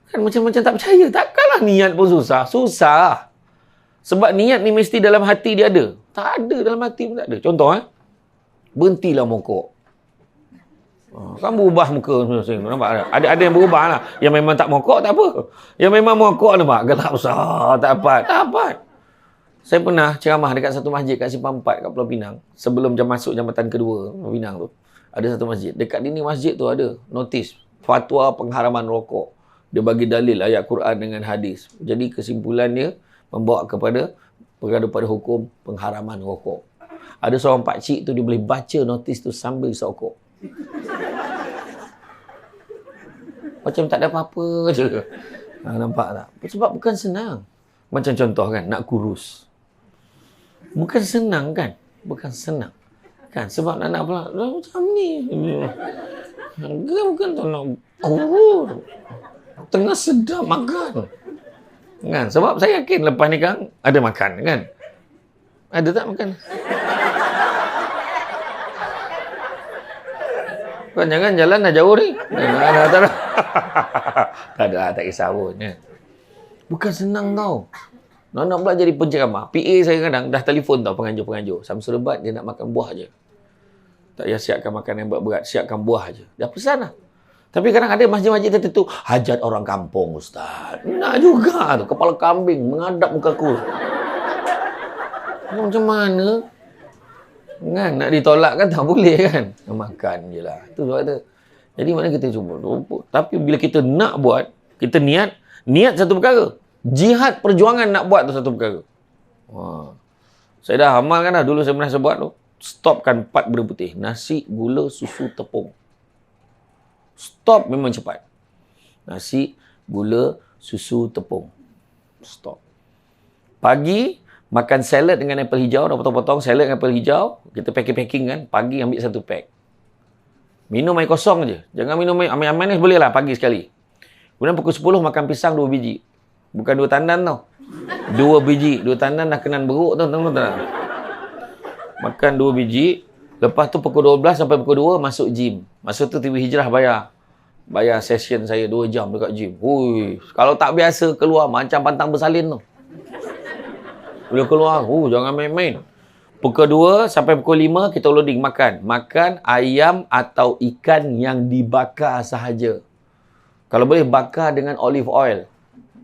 Kan macam-macam tak percaya. Takkanlah niat pun susah. Susah. Sebab niat ni mesti dalam hati dia ada. Tak ada dalam hati pun tak ada. Contoh berhentilah mokok. Kan berubah muka. Nampak? Ada yang berubah lah. Yang memang tak mokok tak apa. Yang memang mokok nampak. Gelap besar. Tak dapat. Saya pernah ceramah dekat satu masjid kat Simpang 4 kat Pulau Pinang. Sebelum masuk jambatan kedua Pulau Pinang tu. Ada satu masjid. Dekat dinding masjid tu ada notis. Fatwa pengharaman rokok. Dia bagi dalil ayat Quran dengan hadis. Jadi kesimpulan dia membawa kepada hukum pengharaman rokok. Ada seorang pakcik tu dia boleh baca notis tu sambil isap rokok. Macam tak ada apa-apa je. Nampak tak? Sebab bukan senang. Macam contoh kan, nak kurus. Bukan senang kan? Bukan senang. Kan? Sebab nak pula, macam ni. Bukan tak nak kurus. Tengah sedap makan. Kan? Sebab saya yakin lepas ni kan, ada makan kan? Ada tak makan? Kan jangan jalan dah jauh ni. Tak ada, tak kisah pun. Ya. Bukan senang tau. Nak pula jadi penceramah. PA saya kadang dah telefon tau penganjur-penganjur. Samsul Rebat dia nak makan buah je. Tak payah siapkan makanan yang berat-berat. Siapkan buah je. Dah pesan lah. Tapi kadang ada masjid-masjid tertentu. Hajat orang kampung Ustaz. Nak juga tu. Kepala kambing menghadap muka aku. Macam mana? Kan? Nak ditolak kan tak boleh kan? Makan je lah. Itu sebab tu. Jadi mana kita cuba. Tapi bila kita nak buat, kita niat satu perkara. Jihad perjuangan nak buat tu satu perkara. Saya dah amalkan dah. Dulu saya pernah buat tu. Stopkan 4 benda putih. Nasi, gula, susu, tepung. Stop memang cepat. Nasi, gula, susu, tepung. Stop. Pagi, makan salad dengan apple hijau. Dah potong-potong salad dengan apple hijau. Kita packing kan. Pagi ambil 1 pack. Minum air kosong je. Jangan minum air manis boleh lah pagi sekali. Kemudian pukul 10 makan pisang 2 biji. Bukan 2 tandan tau. 2 biji. 2 tandan dah kenan beruk tau. Makan 2 biji. Lepas tu pukul 12 sampai pukul 2 masuk gym. Masa tu TV Hijrah bayar session saya 2 jam dekat gym. Hui, kalau tak biasa keluar macam pantang bersalin tu. Bila keluar, jangan main-main. Pukul 2 sampai pukul 5 kita loading makan. Makan ayam atau ikan yang dibakar sahaja. Kalau boleh bakar dengan olive oil.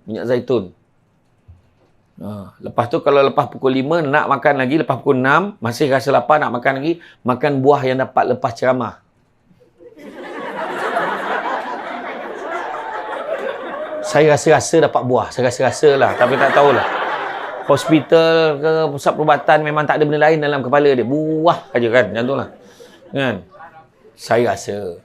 Minyak zaitun. Lepas tu kalau lepas pukul 5 nak makan lagi, lepas pukul 6 masih rasa lapar nak makan lagi, makan buah yang dapat lepas ceramah. Saya rasa-rasa dapat buah. Saya rasa-rasa lah. Tapi tak tahulah. Hospital ke pusat perubatan memang tak ada benda lain dalam kepala dia. Buah aja kan. Macam tu lah. Kan? Saya rasa.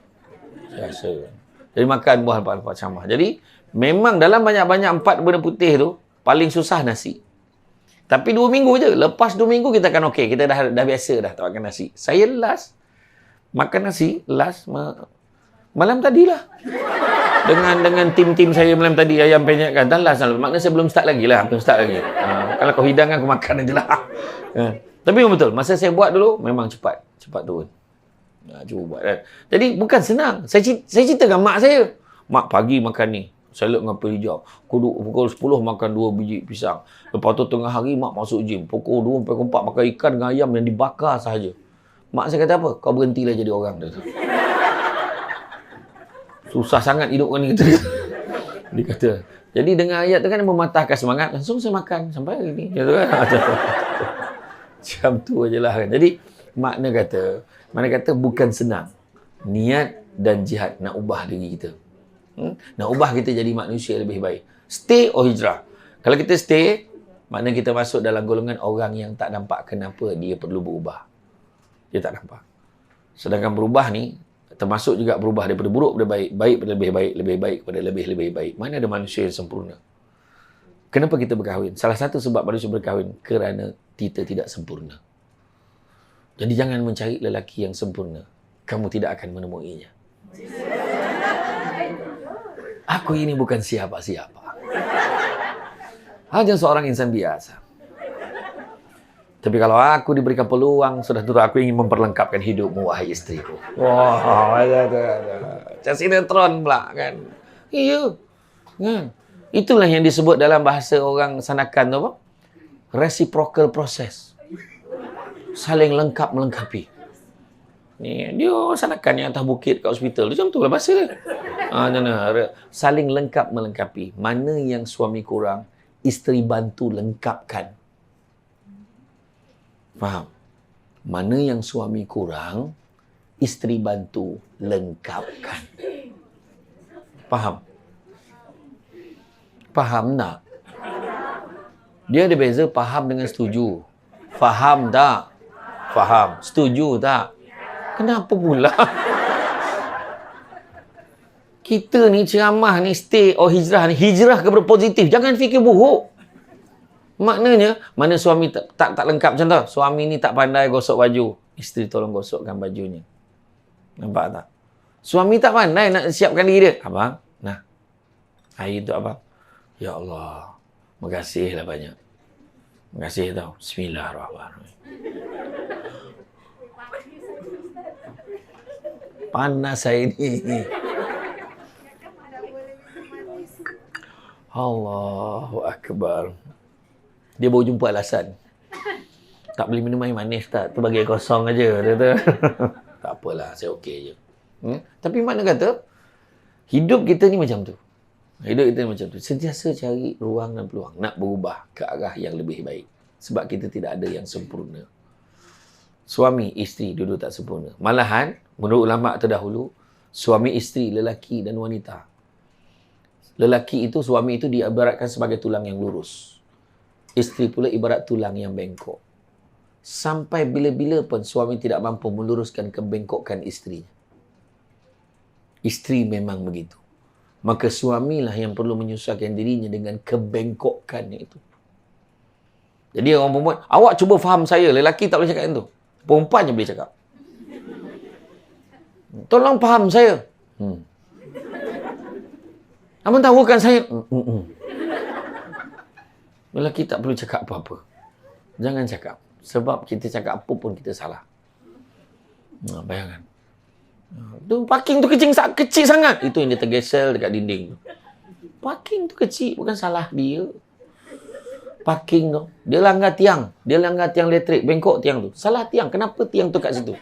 Jadi makan buah lepas ceramah. Jadi memang dalam banyak-banyak 4 benda putih tu paling susah nasi. Tapi 2 minggu je. Lepas 2 minggu kita akan okey. Kita dah biasa dah tak makan nasi. Saya last makan nasi malam tadilah. Dengan tim saya malam tadi ayam penyet kan. Dan last maknanya saya belum start lagi lah. Kalau kau hidangkan aku makan je lah. Tapi betul. Masa saya buat dulu memang cepat turun. Cuba buat kan. Jadi bukan senang. Saya ceritakan mak saya. Mak pagi makan ni. Salad dengan apel hijau. Pukul 10 makan 2 biji pisang. Lepas tu tengah hari mak masuk gym. Pukul 2 sampai 4 makan ikan dengan ayam yang dibakar sahaja. Mak saya kata apa? Kau berhentilah jadi orang. Dia tu. Susah sangat hidup kan kita. Dia kata. Jadi dengan ayat tu kan mematahkan semangat, langsung saya makan sampai hari ni. Gitu kan. Macam tu je lah kan. Jadi makna kata bukan senang. Niat dan jihad nak ubah diri kita. Nak ubah kita jadi manusia lebih baik. Stay or hijrah. Kalau kita stay, makna kita masuk dalam golongan orang yang tak nampak kenapa dia perlu berubah. Dia tak nampak. Sedangkan berubah ni, termasuk juga berubah daripada buruk kepada baik, baik kepada lebih baik, lebih baik kepada lebih baik. Mana ada manusia yang sempurna? Kenapa kita berkahwin? Salah satu sebab manusia berkahwin, kerana kita tidak sempurna. Jadi jangan mencari lelaki yang sempurna. Kamu tidak akan menemuinya. Aku ini bukan siapa-siapa. Hanya seorang insan biasa. Tapi kalau aku diberikan peluang, sudah tentu aku ingin memperlengkapkan hidupmu, wahai istriku. Wah, macam sinetron pula kan. Iya. Itulah yang disebut dalam bahasa orang sanakan tu apa? Reciprocal process. Saling lengkap melengkapi. Ni dia sanakan yang atas bukit kat hospital. Macam tu lah bahasa dia. Saling lengkap melengkapi. Mana yang suami kurang, isteri bantu lengkapkan. Faham? Mana yang suami kurang, isteri bantu lengkapkan. Faham? Faham tak? Dia ada beza faham dengan setuju. Faham tak? Faham. Setuju tak? Kenapa pula? Kita ni ceramah ni, stay or hijrah ni, hijrah kepada positif. Jangan fikir buruk. Maknanya, mana suami tak lengkap macam tu. Suami ni tak pandai gosok baju. Isteri tolong gosokkan bajunya. Nampak tak? Suami tak pandai nak siapkan diri dia. Abang, nah. Air tu abang. Ya Allah. Makasih lah banyak. Makasih tau. Bismillahirrahmanirrahim. Panas saya ni. Allahu Akbar. Dia baru jumpa alasan. Tak boleh minum air manis tak? Tu bagi air kosong aja. Dia kata. Tak apalah, saya okey je. Tapi makna kata, hidup kita ni macam tu. Hidup kita ni macam tu. Sentiasa cari ruang dan peluang. Nak berubah ke arah yang lebih baik. Sebab kita tidak ada yang sempurna. Suami, isteri duduk tak sempurna. Malahan, menurut ulama terdahulu, suami, isteri, lelaki dan wanita. Lelaki itu, suami itu diibaratkan sebagai tulang yang lurus. Isteri pula ibarat tulang yang bengkok. Sampai bila-bila pun suami tidak mampu meluruskan kebengkokan isterinya. Isteri memang begitu. Maka suamilah yang perlu menyesuaikan dirinya dengan kebengkokannya itu. Jadi orang perempuan, awak cuba faham saya, lelaki tak boleh cakap macam tu. Perempuan je boleh cakap. Tolong faham saya. Abang tahu kan saya? Lelaki tak perlu cakap apa-apa. Jangan cakap. Sebab kita cakap apa pun kita salah. Bayangkan. Tu parking tu kecil sangat. Itu yang dia tergesel dekat dinding tu. Parking tu kecil. Bukan salah dia. Parking tu. Dia langgar tiang. Dia langgar tiang elektrik. Bengkok tiang tu. Salah tiang. Kenapa tiang tu kat situ?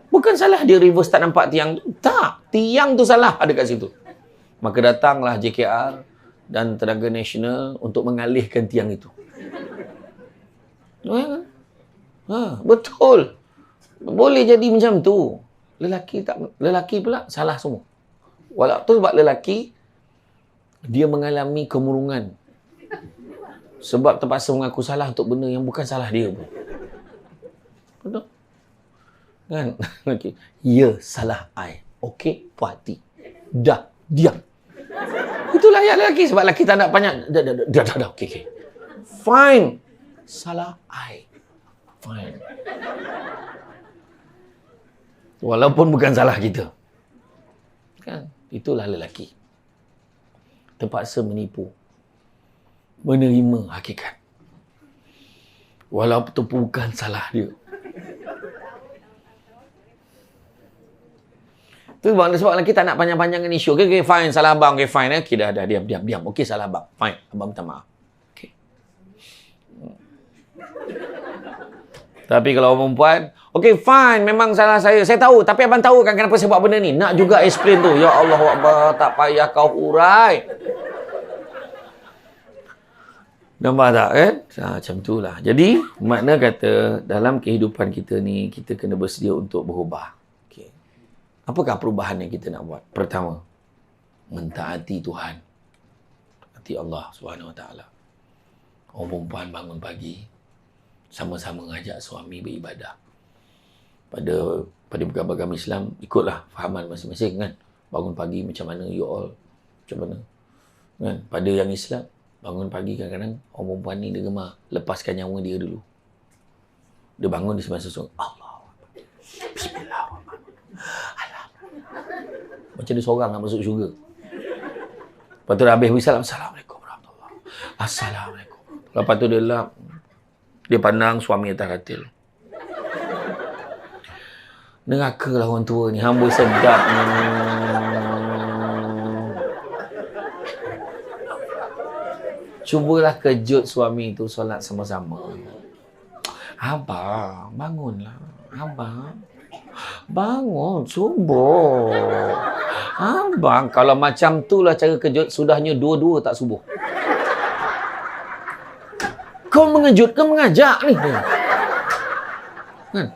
Bukan salah dia reverse tak nampak tiang tu. Tak. Tiang tu salah ada kat situ. Maka datanglah JKR dan Tenaga Nasional untuk mengalihkan tiang itu. Betul. Boleh jadi macam tu. Lelaki pula salah semua. Walaupun sebab lelaki dia mengalami kemurungan. Sebab terpaksa mengaku salah untuk benda yang bukan salah dia pun. Betul? Kan? Okay. Ya, salah I. Okey, puas hati. Dah, diam. Itulah ayat lelaki. Sebab lelaki tak nak banyak. Dah. Okay. Fine. Salah I. Fine. Walaupun bukan salah kita. Kan? Itulah lelaki. Terpaksa menipu. Menerima hakikat. Walaupun bukan salah dia. Tu sebab lelaki tak nak panjang-panjangkan isu. Okay, fine. Salah abang. Okay, fine. Okay, dah. Diam. Okay, salah abang. Fine. Abang minta maaf. Okay. Tapi kalau orang perempuan, okay fine, memang salah saya. Saya tahu, tapi abang tahu kan kenapa saya buat benda ni? Nak juga explain tu. Ya Allah Akbar, tak payah kau urai. Nampak tak kan? Macam tu lah. Jadi, makna kata, dalam kehidupan kita ni, kita kena bersedia untuk berubah. Okay. Apakah perubahan yang kita nak buat? Pertama, mentaati Tuhan. Taati Allah SWT. Orang perempuan bangun pagi, sama-sama ngajak suami beribadah. Pada agama Islam, ikutlah fahaman masing-masing kan. Bangun pagi macam mana, you all, macam mana. Kan? Pada yang Islam, bangun pagi kadang-kadang orang perempuan ni dia gemar lepaskan nyawa dia dulu. Dia bangun di semasa sesuatu. Allah. Bismillahirrahmanirrahim. Macam dia seorang nak masuk syurga. Lepas tu dah habis bersalam. Assalamualaikum warahmatullahi wabarakatuh. Assalamualaikum. Lepas tu dia lap. Dia pandang suami atas katil. Neraka lah orang tua ni. Hamba sedap ni. Cubalah kejut suami tu solat sama-sama. Abang, bangunlah. Abang, bangun, subuh. Abang, kalau macam tu lah cara kejut, sudahnya dua-dua tak subuh. Kau mengejut ke mengajak ni? Kan?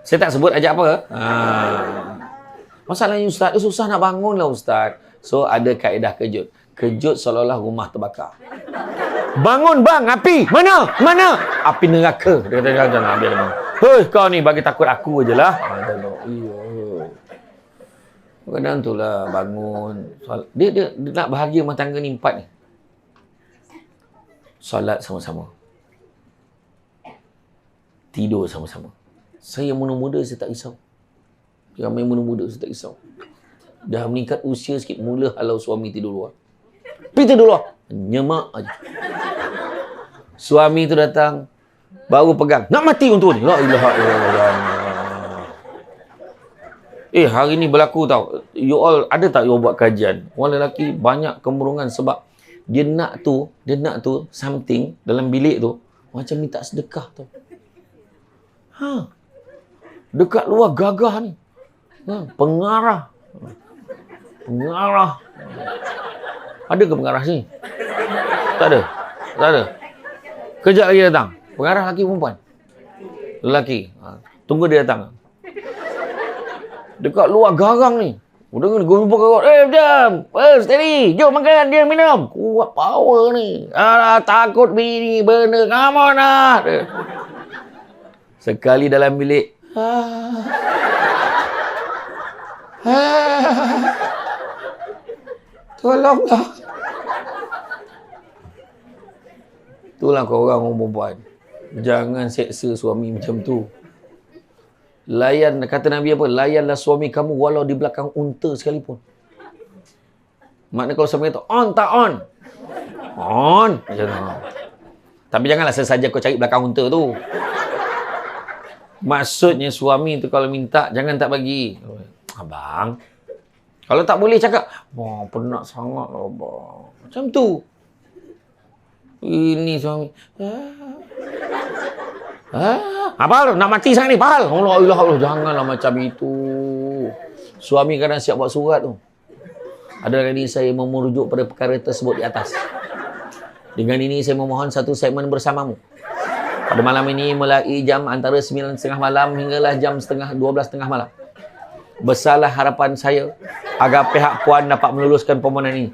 Saya tak sebut ajak apa. Masalahnya Ustaz, susah nak bangun lah Ustaz. So, ada kaedah kejut. Kejut seolah-olah rumah terbakar. Bangun bang, api. Mana? Mana? Api neraka. Dia kata, jangan ambil dia. Hei, kau ni bagi takut aku je lah. Kadang tu lah bangun. Dia nak bahagia rumah tangga ni 4 ni. Solat sama-sama. Tidur sama-sama. Saya muda-muda, saya tak risau. Ramai muda-muda, saya tak risau. Dah meningkat usia sikit, mula halau suami tidur luar. Pergi tidur luar. Nyemak aja. Suami tu datang, baru pegang. Nak mati untuk ni. La ilaha illallah. Hari ni berlaku tau. You all, ada tak you all buat kajian? Orang lelaki banyak kemurungan sebab dia nak tu something dalam bilik tu macam minta sedekah tau. Dekat luar gagah ni. Pengarah. Ada ke pengarah sini? Tak ada. Tak ada. Kejap lagi datang. Pengarah lelaki perempuan? Lelaki. Tunggu dia datang. Dekat luar garang ni. Dengar gumpa kau. Diam. Steady. Jom makan. Dia minum. Kuat power ni. Alah, takut bini. Bener. Come on lah. Sekali dalam bilik. Tolonglah. Itulah korang orang perempuan. Jangan seksa suami macam tu. Layan, kata Nabi apa? Layanlah suami kamu walau di belakang unta sekalipun. Maknanya kalau suami kata, on tak on? On. Macam tu. Tapi janganlah sesaja kau cari belakang unta tu. Maksudnya suami tu kalau minta, jangan tak bagi. Abang, kalau tak boleh cakap, wah penat sangat lah abang. Macam tu. Ini suami. Apa nak mati sangat ni? Pahal. Allah, janganlah macam itu. Suami kadang siap buat surat tu. Ada kali saya merujuk pada perkara tersebut di atas. Dengan ini saya memohon satu segmen bersamamu. Pada malam ini mulai jam antara 9.30 malam hinggalah jam 12.30 malam. Besarlah harapan saya agar pihak puan dapat meluluskan permohonan ini.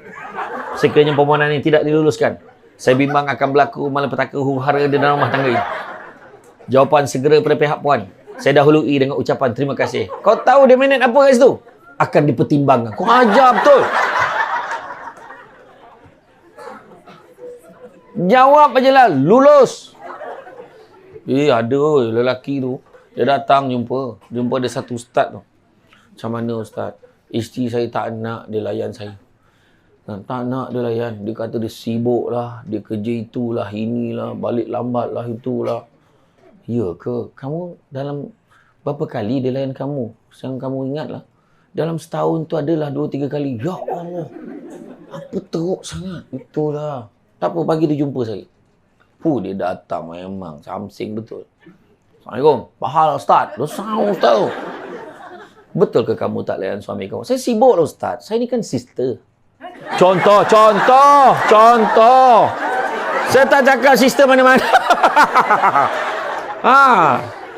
Sekiranya permohonan ini tidak diluluskan, saya bimbang akan berlaku malapetaka huru-hara di dalam rumah tangga ini. Jawapan segera pada pihak puan. Saya dahului dengan ucapan terima kasih. Kau tahu dia minat apa kat situ? Akan dipertimbangkan. Kau ajar betul. Jawab aja lah. Lulus. Ada lelaki tu. Dia datang jumpa dia satu ustaz tu. Macam mana ustaz? Isteri saya tak nak dia layan saya. Tak nak dia layan. Dia kata dia sibuk lah. Dia kerja itulah, inilah. Balik lambat lah, itulah. Ya ke? Kamu dalam berapa kali dia layan kamu? Yang kamu ingat lah. Dalam setahun tu adalah 2-3 kali. Ya Allah. Apa teruk sangat. Itulah. Tak apa, pagi dia jumpa saya. Dia datang memang. Samsing betul. Assalamualaikum. Bahal Ustaz. Dosa Ustaz tu. Betul ke kamu tak layan suami kamu? Saya sibuk lah Ustaz. Saya ni kan sister. Contoh. Saya tak cakap sister mana-mana.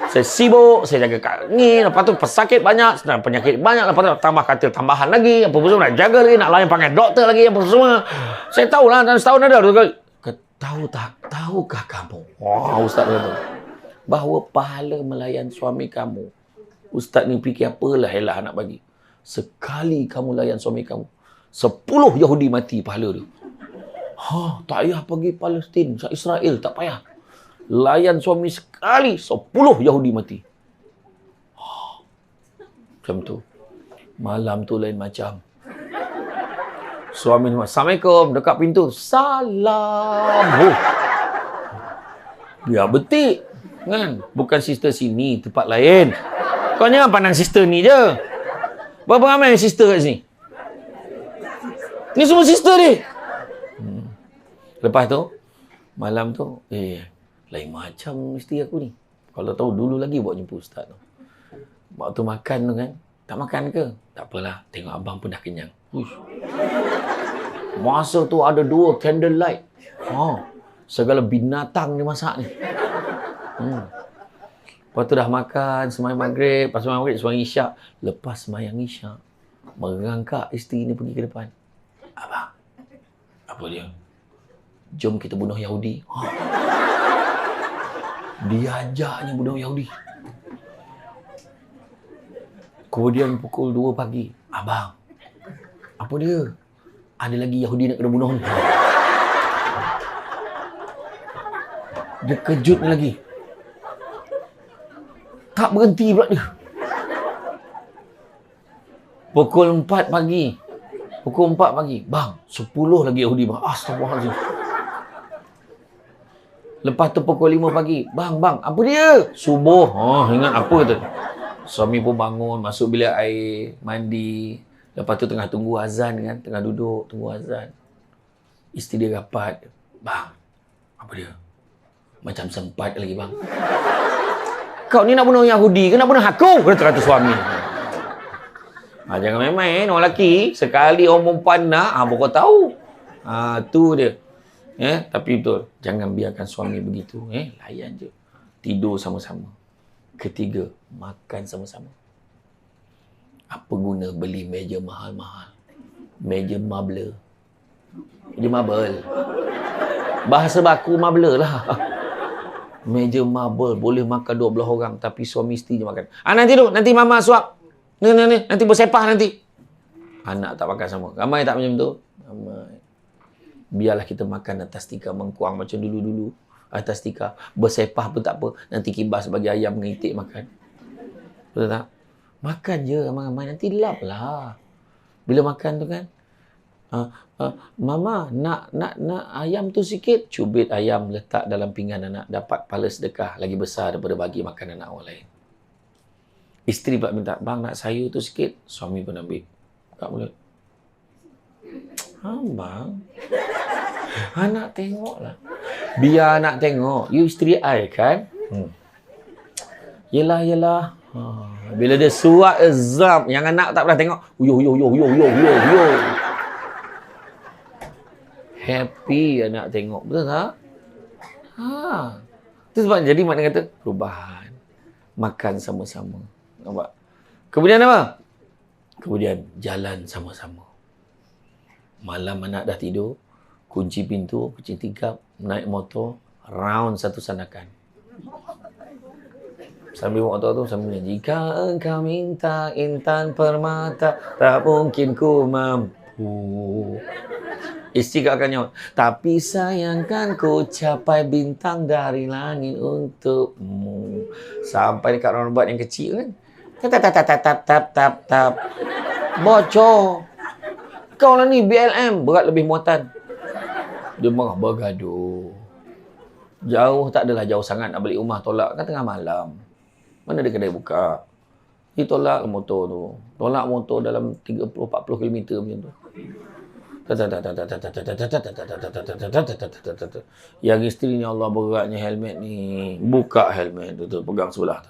Saya sibuk, saya jaga kat ni, lepas tu pesakit banyak, penyakit banyak, lepas tu tambah katil tambahan lagi, apa semua nak jaga lagi, nak layan panggil doktor lagi, apa semua. Saya tahulah, dalam setahun ada. Tahukah kamu? Wah, Ustaz kata. Bahawa pahala melayan suami kamu. Ustaz ni fikir apalah helah nak bagi. Sekali kamu layan suami kamu, 10 Yahudi mati pahala dia. Tak payah pergi Palestin, Israel, tak payah. Layan suami sekali, 10 Yahudi mati. Macam tu. Malam tu lain macam. Suami ni, Assalamualaikum, dekat pintu. Salam. Biar betik. Kan? Bukan sister sini, tempat lain. Kau jangan pandang sister ni je. Berapa ramai sister kat sini? Ni semua sister ni. Lepas tu, malam tu, lain macam isteri aku ni. Kalau tahu dulu lagi buat jumpa ustaz tu. Waktu makan tu kan, tak makan ke? Tak apalah, tengok abang pun dah kenyang. Uish. Masa tu ada 2 candlelight. Segala binatang dia masak ni. Lepas tu dah makan, sembahyang maghrib, lepas sembahyang maghrib, sembahyang isyak. Lepas sembahyang isyak, merangkak isteri ni pergi ke depan. Abang, apa dia? Jom kita bunuh Yahudi. Dia ajaknya bunuh Yahudi. Kemudian pukul 2 pagi. Abang, apa dia? Ada lagi Yahudi nak kena bunuh ni. Dia kejut lagi. Tak berhenti pula dia. Pukul 4 pagi. Bang, 10 lagi Yahudi bang. Astagfirullahaladzim. Lepas tu pukul 5 pagi. Bang, apa dia? Subuh. Ingat apa tu? Suami pun bangun, masuk bilik air, mandi. Lepas tu tengah tunggu azan kan. Tengah duduk, tunggu azan. Isteri dia rapat. Bang, apa dia? Macam sempat lagi bang. Kau ni nak bunuh Yahudi ke nak bunuh aku? Kata suami. Jangan main-main orang lelaki. Sekali orang perempuan nak, kau tahu. Tu dia. Tapi betul. Jangan biarkan suami begitu. Layan je. Tidur sama-sama. Ketiga, makan sama-sama. Apa guna beli meja mahal-mahal? Meja marble. Meja marble. Bahasa baku marble lah. Meja marble. Boleh makan 12 orang. Tapi suami isteri je makan. Nanti tu. Nanti mama suap. Nanti bersepah nanti. Anak tak makan sama. Ramai tak macam tu? Ramai. Biarlah kita makan atas tikar mengkuang macam dulu-dulu. Atas tikar. Bersepah pun tak apa. Nanti kibas bagi ayam dengan itik makan. Betul tak? Makan je ramai-ramai. Nanti lap lah. Bila makan tu kan. Mama, nak ayam tu sikit. Cubit ayam letak dalam pinggan anak. Dapat pahala sedekah. Lagi besar daripada bagi makan anak orang lain. Isteri pula minta, bang nak sayur tu sikit. Suami pun ambil. Tak boleh. Bang. Anak tengoklah. Biar anak tengok. You isteri I kan? Yelah. Bila dia suap azam, yang anak tak pernah tengok. Yo. Happy anak tengok. Betul tak? Itu sebab jadi makna kata perubahan. Makan sama-sama. Nampak? Kemudian apa? Kemudian jalan sama-sama. Malam anak dah tidur, kunci pintu, kunci tingkap, naik motor, round satu sandakan. Sambil bawa motor tu, sambil nyanyi. Jika engkau minta intan permata, tak mungkin ku mampu. Isteri akan nyawa. Tapi sayangkan ku capai bintang dari langit untukmu. Sampai dekat roundabout yang kecil kan. Tap. Bocor. Kau lah ni BLM. Berat lebih muatan. Dia marah bergaduh. Jauh tak adalah jauh sangat nak balik rumah. Tolak kan tengah malam. Mana ada kedai buka. Dia tolak motor tu. Tolak motor dalam 30-40 km macam tu. Yang isterinya Allah beratnya helmet ni. Buka helmet tu, pegang sebelah.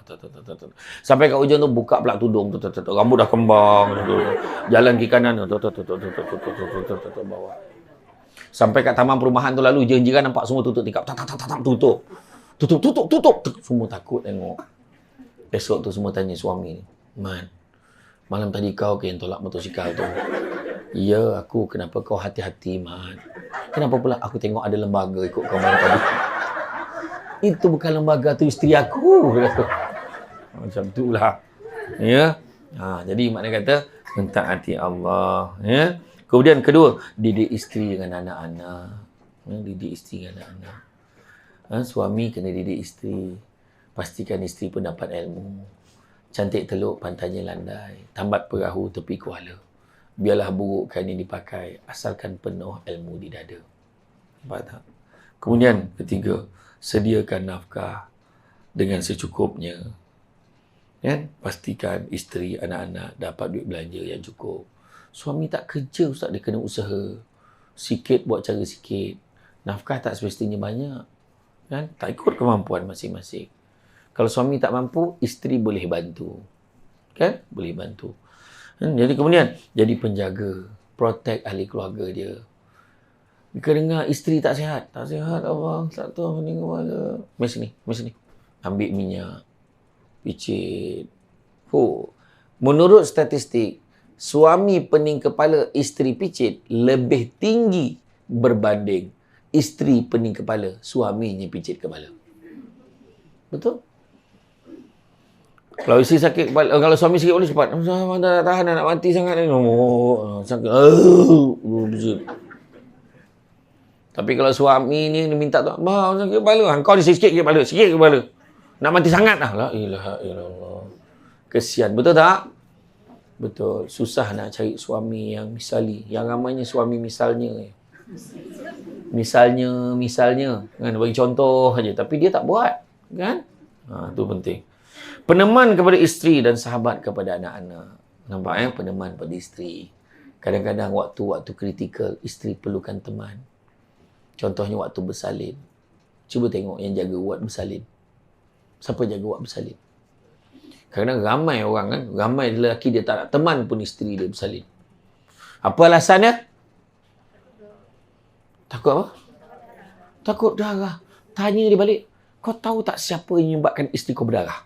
Sampai kat hujung tu buka pula tudung. Rambut dah kembang. Jalan ke kanan. Bawah. Sampai kat taman perumahan tu lalu jiran-jiran nampak semua tutup tingkap. Tutup. Tutup. Semua takut tengok. Esok tu semua tanya suami ni. Man, malam tadi kau ke yang tolak motosikal tu? Ya, aku. Kenapa kau hati-hati, Man? Kenapa pula aku tengok ada lembaga ikut kau malam tadi? Itu bukan lembaga, tu isteri aku. Macam tu lah. Ya. Jadi maknanya kata, mentaati Allah. Ya. Kemudian kedua, didik isteri dengan anak-anak. Didik isteri dengan anak-anak. Suami kena didik isteri. Pastikan isteri pun dapat ilmu. Cantik teluk, pantainya landai. Tambat perahu, tepi kuala. Biarlah buruk kain yang dipakai, asalkan penuh ilmu di dada. Nampak tak? Kemudian ketiga, sediakan nafkah dengan secukupnya. Kan? Pastikan isteri, anak-anak dapat duit belanja yang cukup. Suami tak kerja, Ustaz, dia kena usaha. Sikit buat cara sikit. Nafkah tak semestinya banyak. Kan? Tak ikut kemampuan masing-masing. Kalau suami tak mampu, isteri boleh bantu. Kan? Boleh bantu. Jadi kemudian, jadi penjaga. Protect ahli keluarga dia. Jika dengar isteri tak sihat. Tak sihat, abang. Tak tahu pening kepala. Mari sini. Ambil minyak. Picit. Menurut statistik, suami pening kepala, isteri picit lebih tinggi berbanding isteri pening kepala, suaminya picit kepala. Betul? Kalau isteri sakit kepala, kalau suami sakit kepala cepat. Dah tahan nak mati sangat ni. Sakit. Tapi kalau suami ni minta tu, "Bang, sakit kepala." Kau ni sikit kepala. Nak mati sangat dah. La ilaha illallah. Kesian, betul tak? Betul. Susah nak cari suami yang misali. Yang ramainya suami misalnya. Misalnya. Kan, bagi contoh aja. Tapi dia tak buat. Kan? Itu penting. Peneman kepada isteri dan sahabat kepada anak-anak. Nampak peneman pada isteri. Kadang-kadang waktu kritikal, isteri perlukan teman. Contohnya waktu bersalin. Cuba tengok yang jaga wad bersalin. Siapa jaga wad bersalin? Kadang-kadang ramai orang kan. Ramai lelaki dia tak nak teman pun isteri dia bersalin. Apa alasannya? Takut apa? Takut darah. Tanya dia balik. Kau tahu tak siapa yang menyebabkan isteri kau berdarah?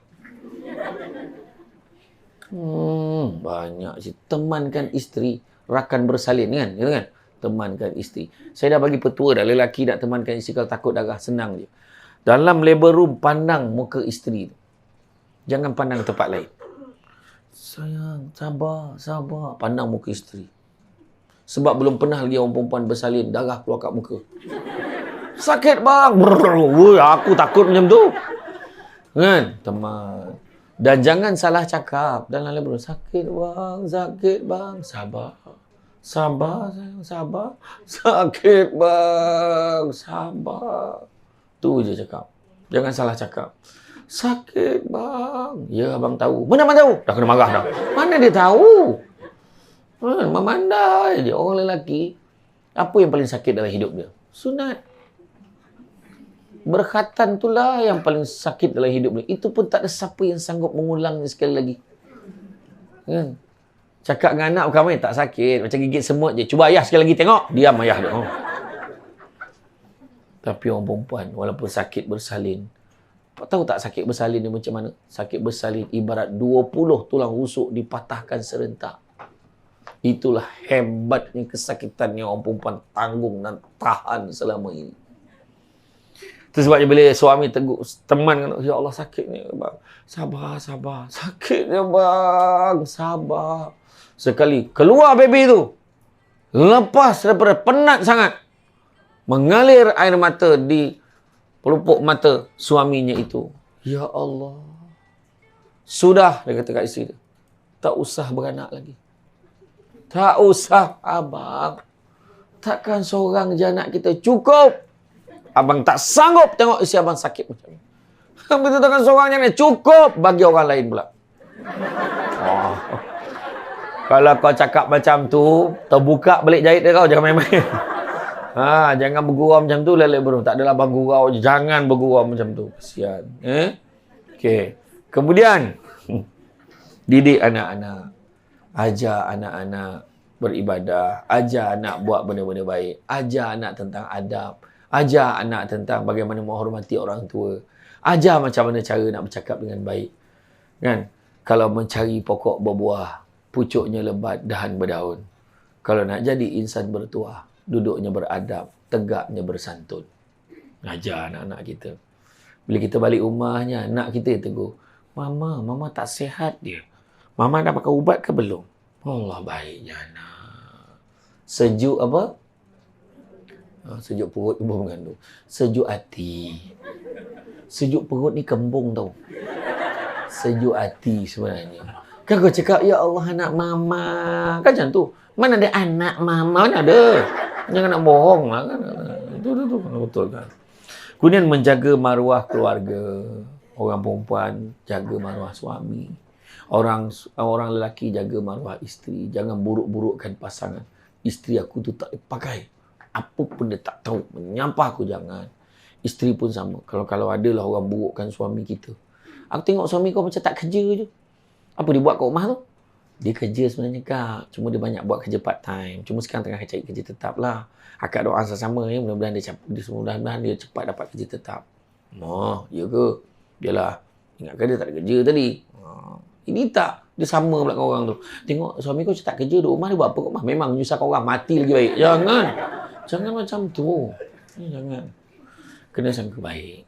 Banyak sih. Temankan isteri. Rakan bersalin kan? Ya kan? Temankan isteri. Saya dah bagi petua dah. Lelaki nak temankan isteri kalau takut darah. Senang je. Dalam labor room, pandang muka isteri. Jangan pandang tempat lain. Sayang, sabar. Pandang muka isteri. Sebab belum pernah lagi orang perempuan bersalin, darah keluar kat muka. Sakit bang. Aku takut macam tu. Kan? Teman. Dan jangan salah cakap dalam labor room. Sakit bang. Sabar sayang, sabar. Sakit bang. Sabar. Tu je cakap. Jangan salah cakap. Sakit bang. Ya abang tahu. Mana abang tahu? Dah kena marah dah. Mana dia tahu? Memandai je orang lelaki. Apa yang paling sakit dalam hidup dia? Sunat. Berkhatan itulah yang paling sakit dalam hidup dia. Itu pun tak ada siapa yang sanggup mengulangnya sekali lagi. Kan? Cakap dengan anak bukan main, tak sakit. Macam gigit semut je. Cuba ayah sekali lagi tengok. Diam ayah dia. Tapi orang perempuan, walaupun sakit bersalin, tahu tak sakit bersalin dia macam mana? Sakit bersalin ibarat 20 tulang rusuk dipatahkan serentak. Itulah hebatnya kesakitan yang orang perempuan tanggung dan tahan selama ini. Itu sebabnya bila suami tegur teman, ya Allah sakit ni bang. Sabar. Sakitnya bang. Sabar. Sekali keluar baby tu. Lepas daripada penat sangat. Mengalir air mata di pelupuk mata suaminya itu. Ya Allah. Sudah, dia kata kat isteri dia. Tak usah beranak lagi. Tak usah, abang. Takkan seorang je anak kita cukup. Abang tak sanggup tengok isteri abang sakit macam ni. Betul takkan seorang je anak cukup bagi orang lain pula. Kalau kau cakap macam tu, terbuka balik jahit dia kau. Jangan main-main. Jangan bergurau macam tu, lelek bro. Tak adalah bang gurau je. Jangan bergurau macam tu. Kesian. Okey. Kemudian, didik anak-anak. Ajar anak-anak beribadah. Ajar anak buat benda-benda baik. Ajar anak tentang adab. Ajar anak tentang bagaimana menghormati orang tua. Ajar macam mana cara nak bercakap dengan baik. Kan? Kalau mencari pokok berbuah, pucuknya lebat, dahan berdaun. Kalau nak jadi insan bertuah, duduknya beradab, tegaknya bersantun. Ajar anak-anak kita. Bila kita balik rumahnya, anak kita tegur, Mama tak sihat dia. Mama dah pakai ubat ke belum? Allah baiknya anak. Sejuk apa? Sejuk perut ibu mengandung. Sejuk hati. Sejuk perut ni kembung tau. Sejuk hati sebenarnya. Kan kau cakap, ya Allah anak mama. Kan macam tu. Mana ada anak mama? Mana ada? Jangan nak bohong lah kan. Itu betul kan. Kemudian menjaga maruah keluarga. Orang perempuan jaga maruah suami. Orang lelaki jaga maruah isteri. Jangan buruk-burukkan pasangan. Isteri aku tu tak pakai. Apa pun dia tak tahu. Menyampah aku jangan. Isteri pun sama. Kalau adalah orang burukkan suami kita. Aku tengok suami kau macam tak kerja je. Apa dia buat kat rumah tu? Dia kerja sebenarnya kak. Cuma dia banyak buat kerja part time. Cuma sekarang tengah cari kerja tetap lah. Akak doa sama ya. Mudah-mudahan dia cepat dapat kerja tetap. Ya ke? Yalah. Ingatkan dia tak ada kerja tadi. Ini tak. Dia sama pula dengan orang tu. Tengok suami kau tak kerja. Di rumah dia buat apa kat rumah? Memang menyusahkan orang. Mati lagi baik. Jangan. Jangan macam tu. Jangan. Kena sangka baik.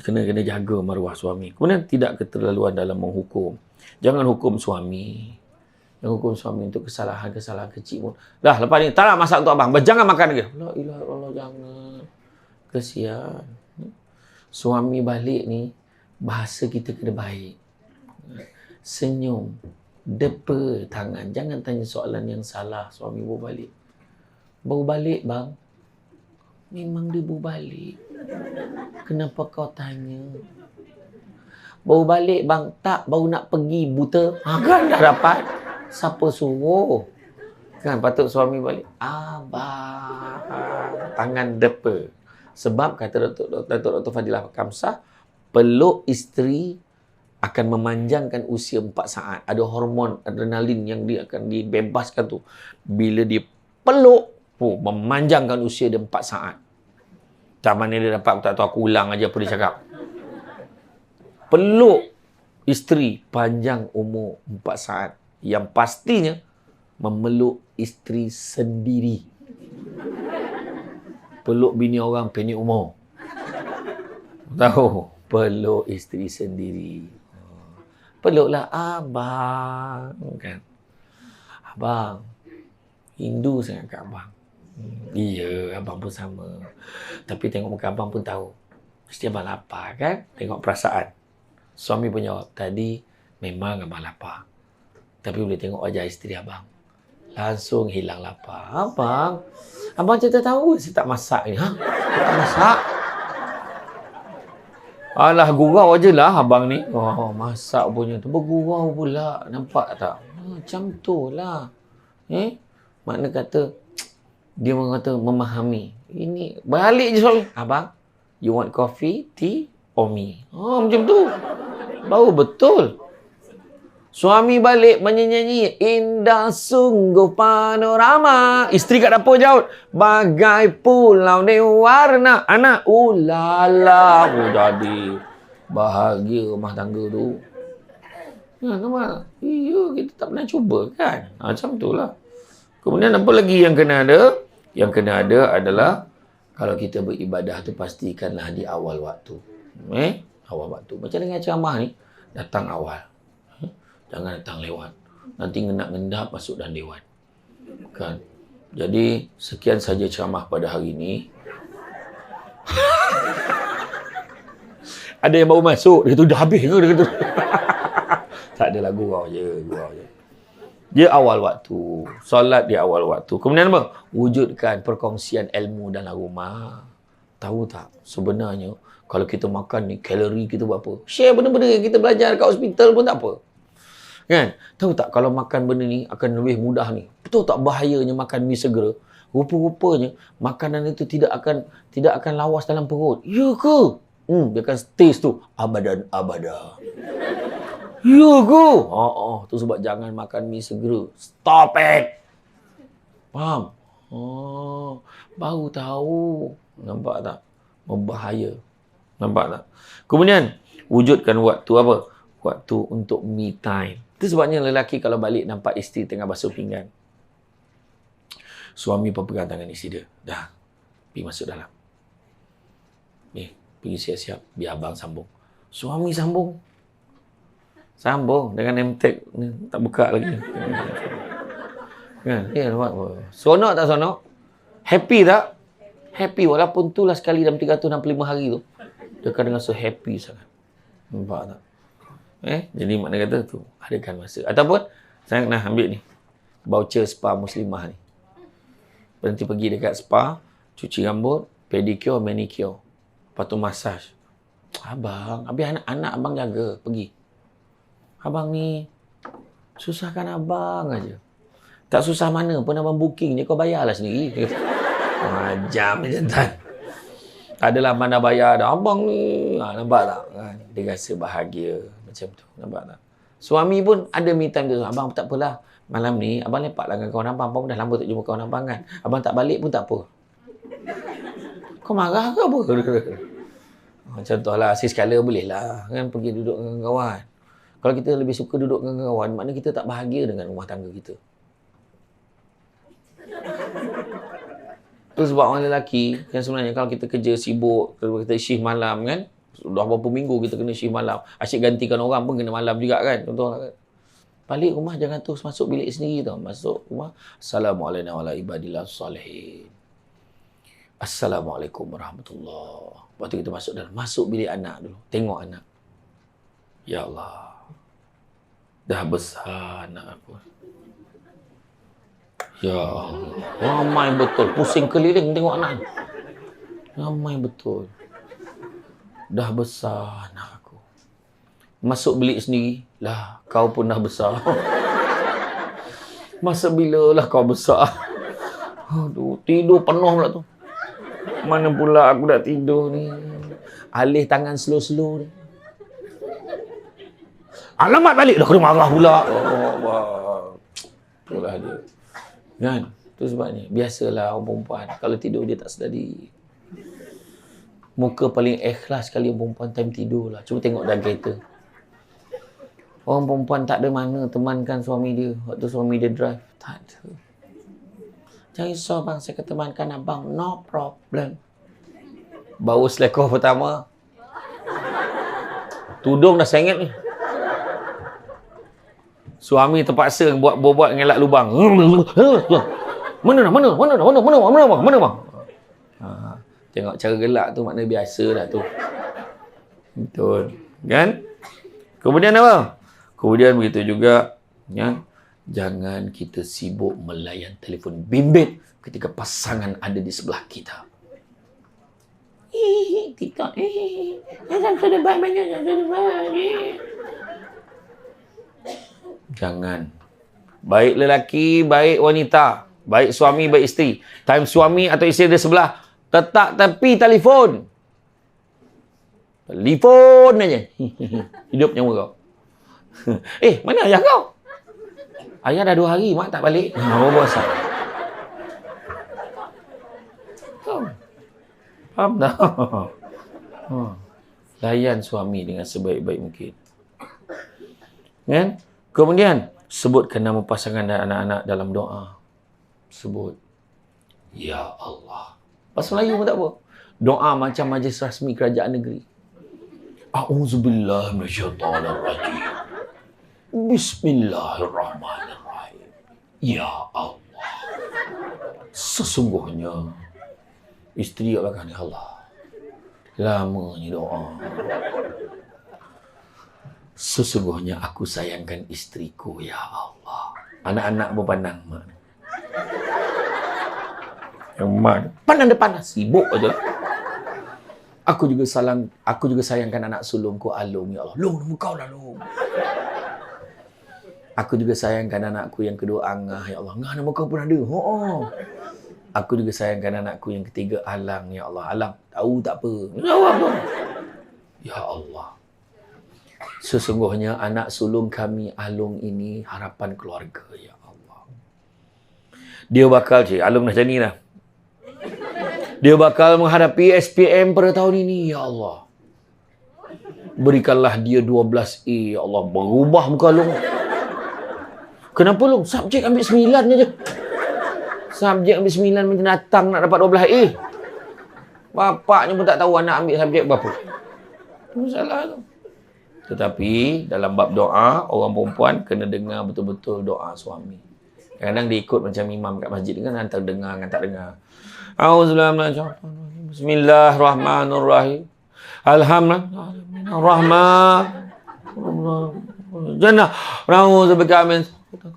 Kena jaga maruah suami. Kemudian tidak keterlaluan dalam menghukum. Jangan hukum suami. Jangan hukum suami untuk kesalahan-kesalahan kecil pun. Dah, lepas ni tak nak masak untuk abang. Jangan makan lagi. La ilaha illallah, jangan. Kesian. Suami balik ni, bahasa kita kena baik. Senyum. Depa tangan. Jangan tanya soalan yang salah. Suami baru balik. Baru balik bang. Memang dia baru balik. Kenapa kau tanya? Baru balik bang. Tak, baru nak pergi buta. Kan dah dapat. Siapa suruh? Kan patut suami balik. Abang. Tangan depa. Sebab kata Dr. Fadilah Kamsah, peluk isteri akan memanjangkan usia 4 saat. Ada hormon adrenalin yang dia akan dibebaskan tu. Bila dia peluk, memanjangkan usia dia 4 saat. Tak mana dia dapat, aku tak tahu, aku ulang aja apa dia cakap. Peluk isteri panjang umur 4 saat. Yang pastinya, memeluk isteri sendiri. Peluk bini orang pendek umur. Tahu? Peluk isteri sendiri. Peluklah abang. Kan? Abang. Rindu sangat kat abang. Iya, abang pun sama. Tapi tengok muka abang pun tahu. Mesti abang lapar kan? Tengok perasaan. Suami pun jawab, tadi memang abang lapar. Tapi boleh tengok wajah isteri abang. Langsung hilang lapar. Abang cerita tahu saya tak masak ni. Tak masak? Alah, gurau je lah abang ni. Masak punya tu. Bergurau pula. Nampak tak? Macam tu lah. Makna kata, dia mengata memahami. Ini, balik je suami. Abang, you want coffee, tea, or me? Macam tu. Baru betul. Suami balik menyanyi, indah sungguh panorama. Isteri kat dapur jauh, bagai pulau ni warna. Anak, ulala. Jadi bahagia rumah tangga tu. Nampak? Iya, kita tak pernah cuba kan? Macam tu lah. Kemudian apa lagi yang kena ada? Yang kena ada adalah, kalau kita beribadah tu pastikanlah di awal waktu. Awal waktu. Macam dengan ceramah ni, datang awal. Jangan datang lewat. Nanti ngendap-ngendap masuk dalam dewan. Kan? Jadi, sekian saja ceramah pada hari ini. Ada yang baru masuk. Dia kata, dah habis ke? Dia kata. Tak adalah, gurau je. Dia awal waktu. Solat dia awal waktu. Kemudian apa? Wujudkan perkongsian ilmu dalam rumah. Tahu tak? Sebenarnya, kalau kita makan ni, kalori kita berapa? Share benda-benda yang kita belajar kat hospital pun tak apa. Kan? Tahu tak kalau makan benda ni akan lebih mudah ni. Betul tak bahayanya makan mi segera? Rupa-rupanya makanan itu tidak akan lawas dalam perut. Ya ke? Dia akan stays tu abadan abada. Ya ke? Tu sebab jangan makan mi segera. Stop it. Faham? Baru tahu. Nampak tak? Berbahaya. Nampak tak? Kemudian, wujudkan waktu apa? Waktu untuk me time. Itu sebabnya lelaki kalau balik nampak isteri tengah basuh pinggan. Suami pegang tangan isteri dia. Dah, pergi masuk dalam. Ni, pergi siap-siap. Biar abang sambung. Suami sambung. Sambung dengan MTech. Ni, tak buka lagi. Kan? Ya, nampak. Sonok tak sonok? Happy tak? Happy. Walaupun itulah sekali dalam 365 hari tu. Dia akan dengan so happy sangat. Nampak tak? Jadi makna kata tu, adakan masa. Ataupun, saya nak ambil ni. Voucher spa muslimah ni. Berhenti pergi dekat spa, cuci rambut, pedicure, manicure. Lepas tu massage. Abang, habis anak-anak abang jaga, pergi. Abang ni, susahkan abang aja. Tak susah mana pun abang booking je, kau bayarlah sendiri. Jam jantan. Adalah mana bayar dah. Abang ni, nampak tak? Dia rasa bahagia. Macam tu, nampak tak? Suami pun ada me time tu. Abang tak apalah. Malam ni, abang lepaklah dengan kawan abang. Abang dah lama tak jumpa kawan abang kan. Abang tak balik pun tak apa. Kau marah ke apa? Contohlah, sekala boleh lah. Kan pergi duduk dengan kawan. Kalau kita lebih suka duduk dengan kawan, maknanya kita tak bahagia dengan rumah tangga kita. Itu sebab orang lelaki, yang sebenarnya kalau kita kerja sibuk, kalau kita shift malam kan, dah berapa minggu kita kena shift malam, asyik gantikan orang pun kena malam juga kan, contoh kan. Balik rumah jangan terus masuk bilik sendiri tau. Masuk rumah, Assalamualaikum warahmatullahi wabarakatuh. Assalamualaikum warahmatullahi. Lepas tu kita masuk dalam, masuk bilik anak dulu, tengok anak. Ya Allah, dah besar anak aku. Ya Allah, ramai betul. Pusing keliling tengok anak. Ramai betul. Dah besar anak aku. Masuk bilik sendiri. Lah, kau pun dah besar. Masa bila lah kau besar? Aduh, tidur penuh pula tu. Mana pula aku dah tidur ni. Alih tangan slow-slow ni. Alamat balik dah kena marah pula. Itulah dia. Kan? Itu sebabnya. Biasalah orang perempuan. Kalau tidur dia tak sedar diri. Muka paling ikhlas sekali orang perempuan time tidur lah. Cuba tengok dalam kereta. Orang perempuan tak ada mana temankan suami dia. Waktu suami dia drive. Tak ada. Jangan risau bang. Saya akan temankan abang. No problem. Baru selekoh pertama. Tudung dah sengit ni. Suami terpaksa buat ngelak lubang. Mana bang? Tengok cara gelak tu makna biasa dah tu. Betul. Kan? Kemudian apa? Kemudian begitu juga. Ya, jangan kita sibuk melayan telefon bimbit ketika pasangan ada di sebelah kita. TikTok. Sudah banyak. Jangan. Baik lelaki, baik wanita. Baik suami, baik isteri. Time suami atau isteri dia sebelah, letak tepi telefon. Telefon aja. Hidup nyawa kau. Mana ayah kau? Ayah dah 2 hari, mak tak balik. Apa pasal? Faham tak? Layan suami dengan sebaik-baik mungkin. Kan? Kemudian, sebutkan nama pasangan dan anak-anak dalam doa. Sebut. Ya Allah. Bahasa Melayu pun tak apa. Doa macam majlis rasmi kerajaan negeri. A'udzubillah minasyaitanirrajim. Bismillahirrahmanirrahim. Ya Allah. Sesungguhnya. Isteri kat belakang ni, Allah. Lamanya doa. Sesungguhnya aku sayangkan isteriku, ya Allah. Anak-anak berpandang mak. Yang mak pandang depan, sibuk aja. Aku juga sayangkan anak sulungku Alung, ya Allah. Long, nama kau lah Long. Aku juga sayangkan anakku yang kedua Angah, ya Allah. Angah nama kau pun ada. Aku juga sayangkan anakku yang ketiga Alang, ya Allah. Alang, tahu tak apa. Jawab tu. Ya Allah. Sesungguhnya anak sulung kami Alung ini harapan keluarga, ya Allah. Dia bakal, Alung dah macam ni dah. Dia bakal menghadapi SPM pada tahun ini, ya Allah. Berikanlah dia 12A, ya Allah. Berubah muka Alung. Kenapa Long? Subjek ambil 9 je. Subjek ambil 9 macam datang nak dapat 12A. Bapaknya pun tak tahu anak ambil subjek berapa. Itu salah tu. Tetapi dalam bab doa, orang perempuan kena dengar betul-betul doa suami. Kadang-kadang dia ikut macam imam kat masjid kan, antara dengar dengan tak dengar. Auzubillahi Bismillahirrahmanirrahim. Alhamdulillah. Jannah. Na'udzubika min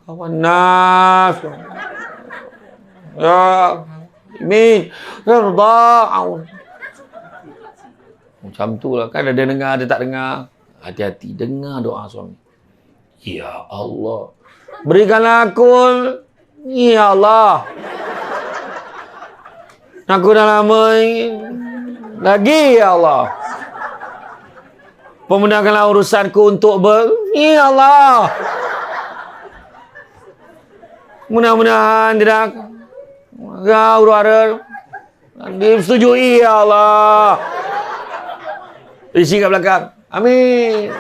kawan nas. Ya. Amin. Yarda. Macam tu lah. Kan ada dengar, ada tak dengar. Hati-hati. Dengar doa suami. Ya Allah. Berikanlah aku. Ya Allah. Aku dah lama lagi, ya Allah. Pemudahkanlah urusanku untuk Ya Allah. Mudah-mudahan tidak urara disetujui, ya Allah. Isi kat belakang. Amin.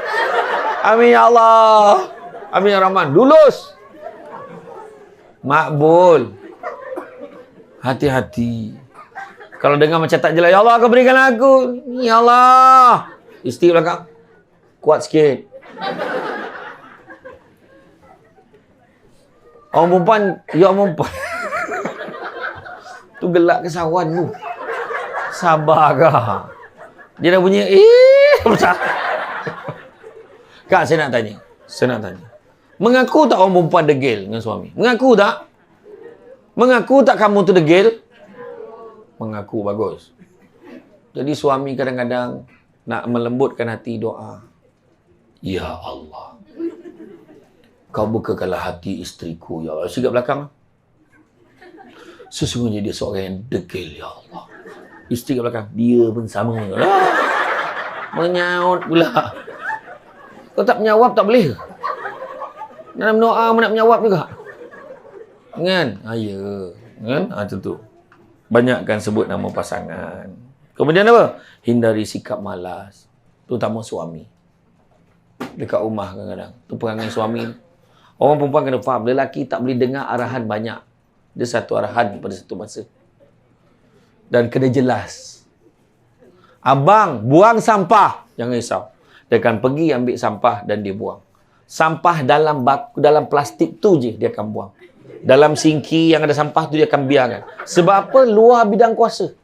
Amin, ya Allah. Amin, ya Rahman. Lulus. Makbul. Hati-hati. Kalau dengar macam tak jelas, ya Allah, kau berikan aku. Ya Allah. Isteri belakang. Kuat sikit. Orang perempuan, ya orang perempuan. Tu gelak kesawan tu. Sabar kah? Dia dah bunyi, besar. Kak, saya nak tanya. Mengaku tak orang perempuan degil dengan suami? Mengaku tak? Mengaku tak kamu tu degil? Mengaku, bagus. Jadi suami kadang-kadang nak melembutkan hati doa. Ya Allah. Kau bukakanlah hati isteriku, ya Allah. Sigap belakang. Sesungguhnya dia seorang yang degil, ya Allah. Isteri kat belakang. Dia pun sama. Menyaut pula. Kau tak menjawab tak boleh. Dalam doa nak menjawab juga. Kan? Ya. Kan? Macam tu. Banyakkan sebut nama pasangan. Kemudian apa? Hindari sikap malas. Terutama suami. Dekat rumah kadang-kadang. Tu perangai suami. Orang perempuan kena faham. Lelaki tak boleh dengar arahan banyak. Dia satu arahan pada satu masa. Dan kena jelas. Abang, buang sampah. Jangan risau. Dia akan pergi ambil sampah dan dia buang. Sampah dalam plastik tu je dia akan buang. Dalam sinki yang ada sampah tu dia akan biarkan. Sebab apa? Luar bidang kuasa.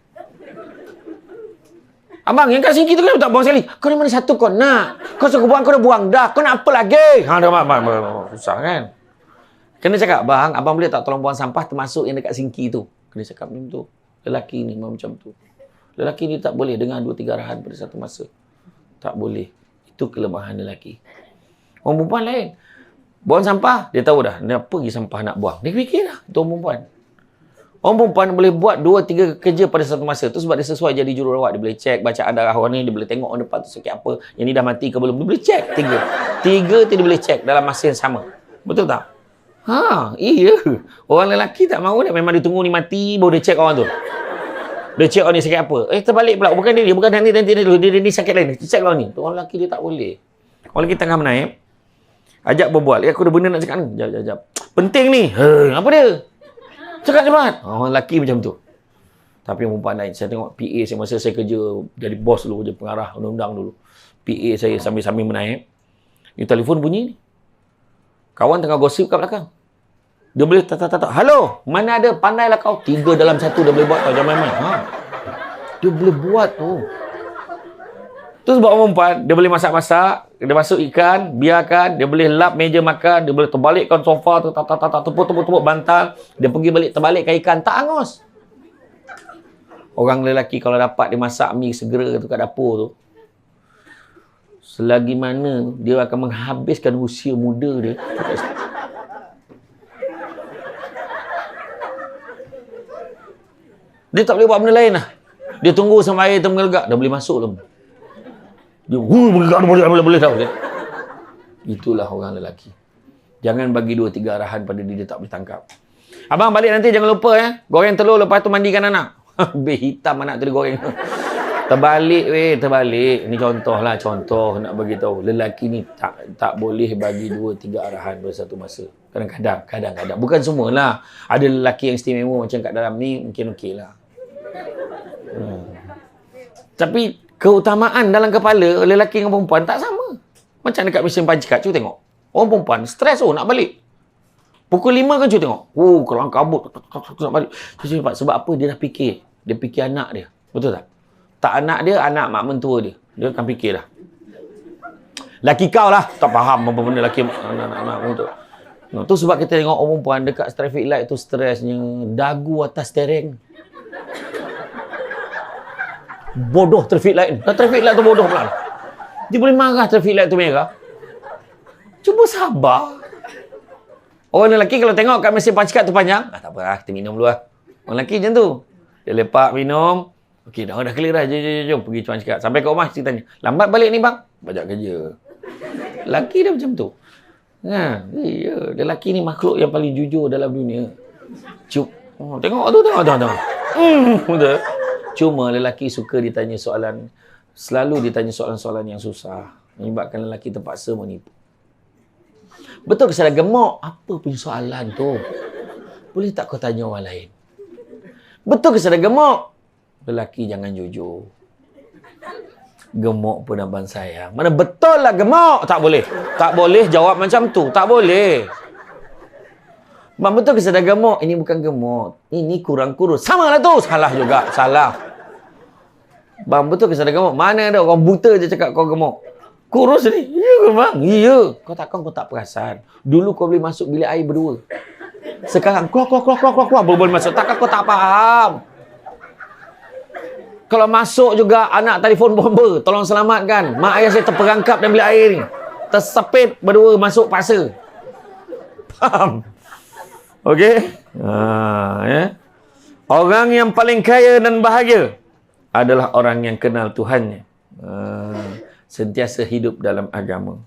Abang, yang kat sinki tu kenapa tak buang sekali? Kau ni mana satu kau nak? Kau suruh buang, kau dah buang dah. Kau nak apa lagi? Susah kan? Kena cakap, bang, abang boleh tak tolong buang sampah termasuk yang dekat sinki tu? Kena cakap macam tu. Lelaki ni macam tu. Lelaki ni tak boleh dengar 2-3 arahan pada satu masa. Tak boleh. Itu kelemahan lelaki. Orang perempuan lain. Buang sampah, dia tahu dah. Dia pergi sampah nak buang. Dia fikir dah. Itu orang perempuan. Orang perempuan boleh buat 2-3 kerja pada satu masa. Itu sebab dia sesuai jadi jururawat. Dia boleh cek bacaan darah orang ni. Dia boleh tengok orang depan tu sakit apa. Yang ni dah mati ke belum. Dia boleh cek 3. 3 tu dia boleh cek dalam masa yang sama. Betul tak? Iya. Orang lelaki tak mahu dia. Memang dia tunggu ni mati, baru dia cek orang tu. Dia cek orang ni sakit apa. Terbalik pula. Bukan dia. Bukan nanti dulu. Dia ni sakit lain. Dia cek orang ni. Orang lelaki dia tak boleh. Orang lelaki tengah menaik. Ajak berbual. Aku ada benda nak cakap ni. Jap. Penting ni. Apa dia? Cakap cepat. Orang lelaki macam tu. Tapi perempuan lain. Saya tengok PA saya masa saya kerja jadi bos dulu. Jadi pengarah undang-undang dulu. PA saya sambil-sambil menaik. Ni telefon bunyi ni. Kawan tengah gosip kat belakang. Dia boleh tak. Halo, mana ada? Pandailah kau. 3 dalam 1 dia boleh buat tau. Jangan main-main. Dia boleh buat tu. Tu sebab orang perempuan, dia boleh masak-masak, dia masuk ikan, biarkan, dia boleh lap meja makan, dia boleh terbalikkan sofa, tepuk-tepuk bantal, dia pergi balik terbalikkan ikan, tak angus. Orang lelaki kalau dapat dia masak mi segera tu kat dapur tu, selagi mana dia akan menghabiskan usia muda dia Dia tak boleh buat benda lain lah. Dia tunggu sampai air tu menggelegak. Dah boleh masuk belum? Dia, boleh dah. Itulah orang lelaki. Jangan bagi 2-3 arahan pada dia tak boleh tangkap. Abang balik nanti jangan lupa goreng telur lepas tu mandikan anak. Habis hitam anak tu dia goreng. Terbalik. Ni contoh nak bagi tahu. Lelaki ni tak boleh bagi 2-3 arahan pada satu masa. Kadang-kadang. Bukan semualah. Ada lelaki yang istimewa macam kat dalam ni mungkin okeylah. Tapi keutamaan dalam kepala lelaki dengan perempuan tak sama. Macam dekat mesin pancikat, cuba tengok. Orang perempuan stres nak balik. Pukul 5 kan cuba tengok. Kelang kabut nak balik. Sebab apa? Dia dah fikir. Dia fikir anak dia. Betul tak? Tak anak dia, anak mak mentua dia. Dia akan fikir dah. Laki kau lah. Tak faham apa benda laki anak mentua. Tu sebab kita tengok orang perempuan dekat traffic light tu stresnya. Dagu atas steering. Bodoh traffic light. Traffic light tu bodoh pula. Dia boleh marah traffic light tu merah. Cuba sabar. Orang lelaki kalau tengok kat mesin pancikat tu panjang, tak apa lah, kita minum dulu lah. Orang lelaki macam tu. Dia lepak minum. Okey, dah clear dah. Jom pergi pancikat. Sampai kat rumah, kita tanya. Lambat balik ni bang? Banyak kerja. Lelaki dia macam tu. Lelaki ni makhluk yang paling jujur dalam dunia. Tengok tu. Betul. Cuma lelaki suka ditanya soalan. Selalu ditanya soalan-soalan yang susah. Menyebabkan lelaki terpaksa menipu. Betul ke saya dah gemuk? Apa punya soalan tu? Boleh tak kau tanya orang lain? Betul ke saya dah gemuk? Lelaki jangan jujur. Gemuk pun abang sayang. Mana betul lah gemuk? Tak boleh. Tak boleh jawab macam tu. Tak boleh. Bang, betul ke saya dah gemuk? Ini bukan gemuk. Ini kurang kurus. Sama lah tu. Salah juga. Salah. Bang, betul ke saya dah gemuk? Mana ada orang buta je cakap kau gemuk. Kurus ni. Ya ke bang? Ya. Kau tak perasan. Dulu kau boleh masuk bilik air berdua. Sekarang keluar. Boleh masuk. Takkan kau tak faham. Kalau masuk juga anak telefon bomba. Tolong selamatkan. Mak ayah saya terperangkap dalam bilik air ni. Tersepit berdua masuk paksa. Faham? Okey? Orang yang paling kaya dan bahagia adalah orang yang kenal Tuhannya. Sentiasa hidup dalam agama.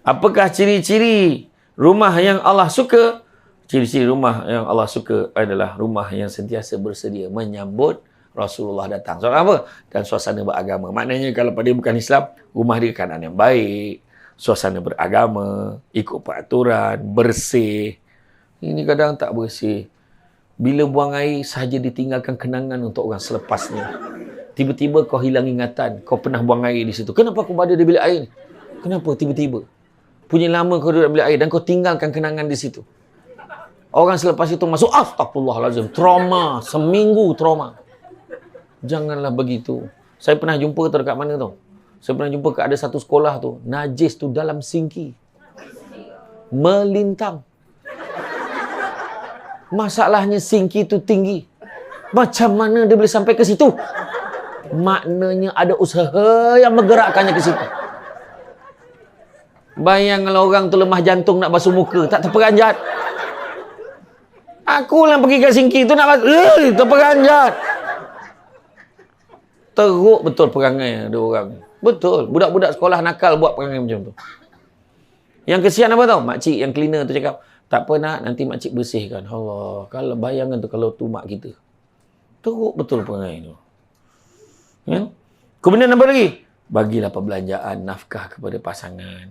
Apakah ciri-ciri rumah yang Allah suka? Ciri-ciri rumah yang Allah suka adalah rumah yang sentiasa bersedia menyambut Rasulullah datang. Soal apa? Dan suasana beragama. Maknanya kalau pada bukan Islam, rumah dia keadaan yang baik, suasana beragama, ikut peraturan, bersih. Ini kadang tak bersih. Bila buang air, sahaja ditinggalkan kenangan untuk orang selepasnya. Tiba-tiba kau hilang ingatan. Kau pernah buang air di situ. Kenapa kau berada di bilik air ni? Kenapa tiba-tiba? Punya lama kau duduk di bilik air dan kau tinggalkan kenangan di situ. Orang selepas itu masuk, astagfirullahalazim. Trauma. Seminggu trauma. Janganlah begitu. Saya pernah jumpa tu dekat mana tu? Saya pernah jumpa ada satu sekolah tu. Najis tu dalam sinki. Melintang. Masalahnya sinki tu tinggi. Macam mana dia boleh sampai ke situ? Maknanya ada usaha yang menggerakkannya ke situ. Bayang kalau orang tu lemah jantung nak basuh muka, tak terperanjat. Aku yang pergi kat sinki tu nak basuh, terperanjat. Teruk betul perangai ada orang. Betul. Budak-budak sekolah nakal buat perangai macam tu. Yang kesian apa tau? Makcik yang cleaner tu cakap, tak apa nak, nanti makcik bersihkan. Allah, kalau bayangkan tu kalau tu mak kita. Teruk betul perangai tu. Ya? Kemudian apa lagi? Bagilah perbelanjaan, nafkah kepada pasangan.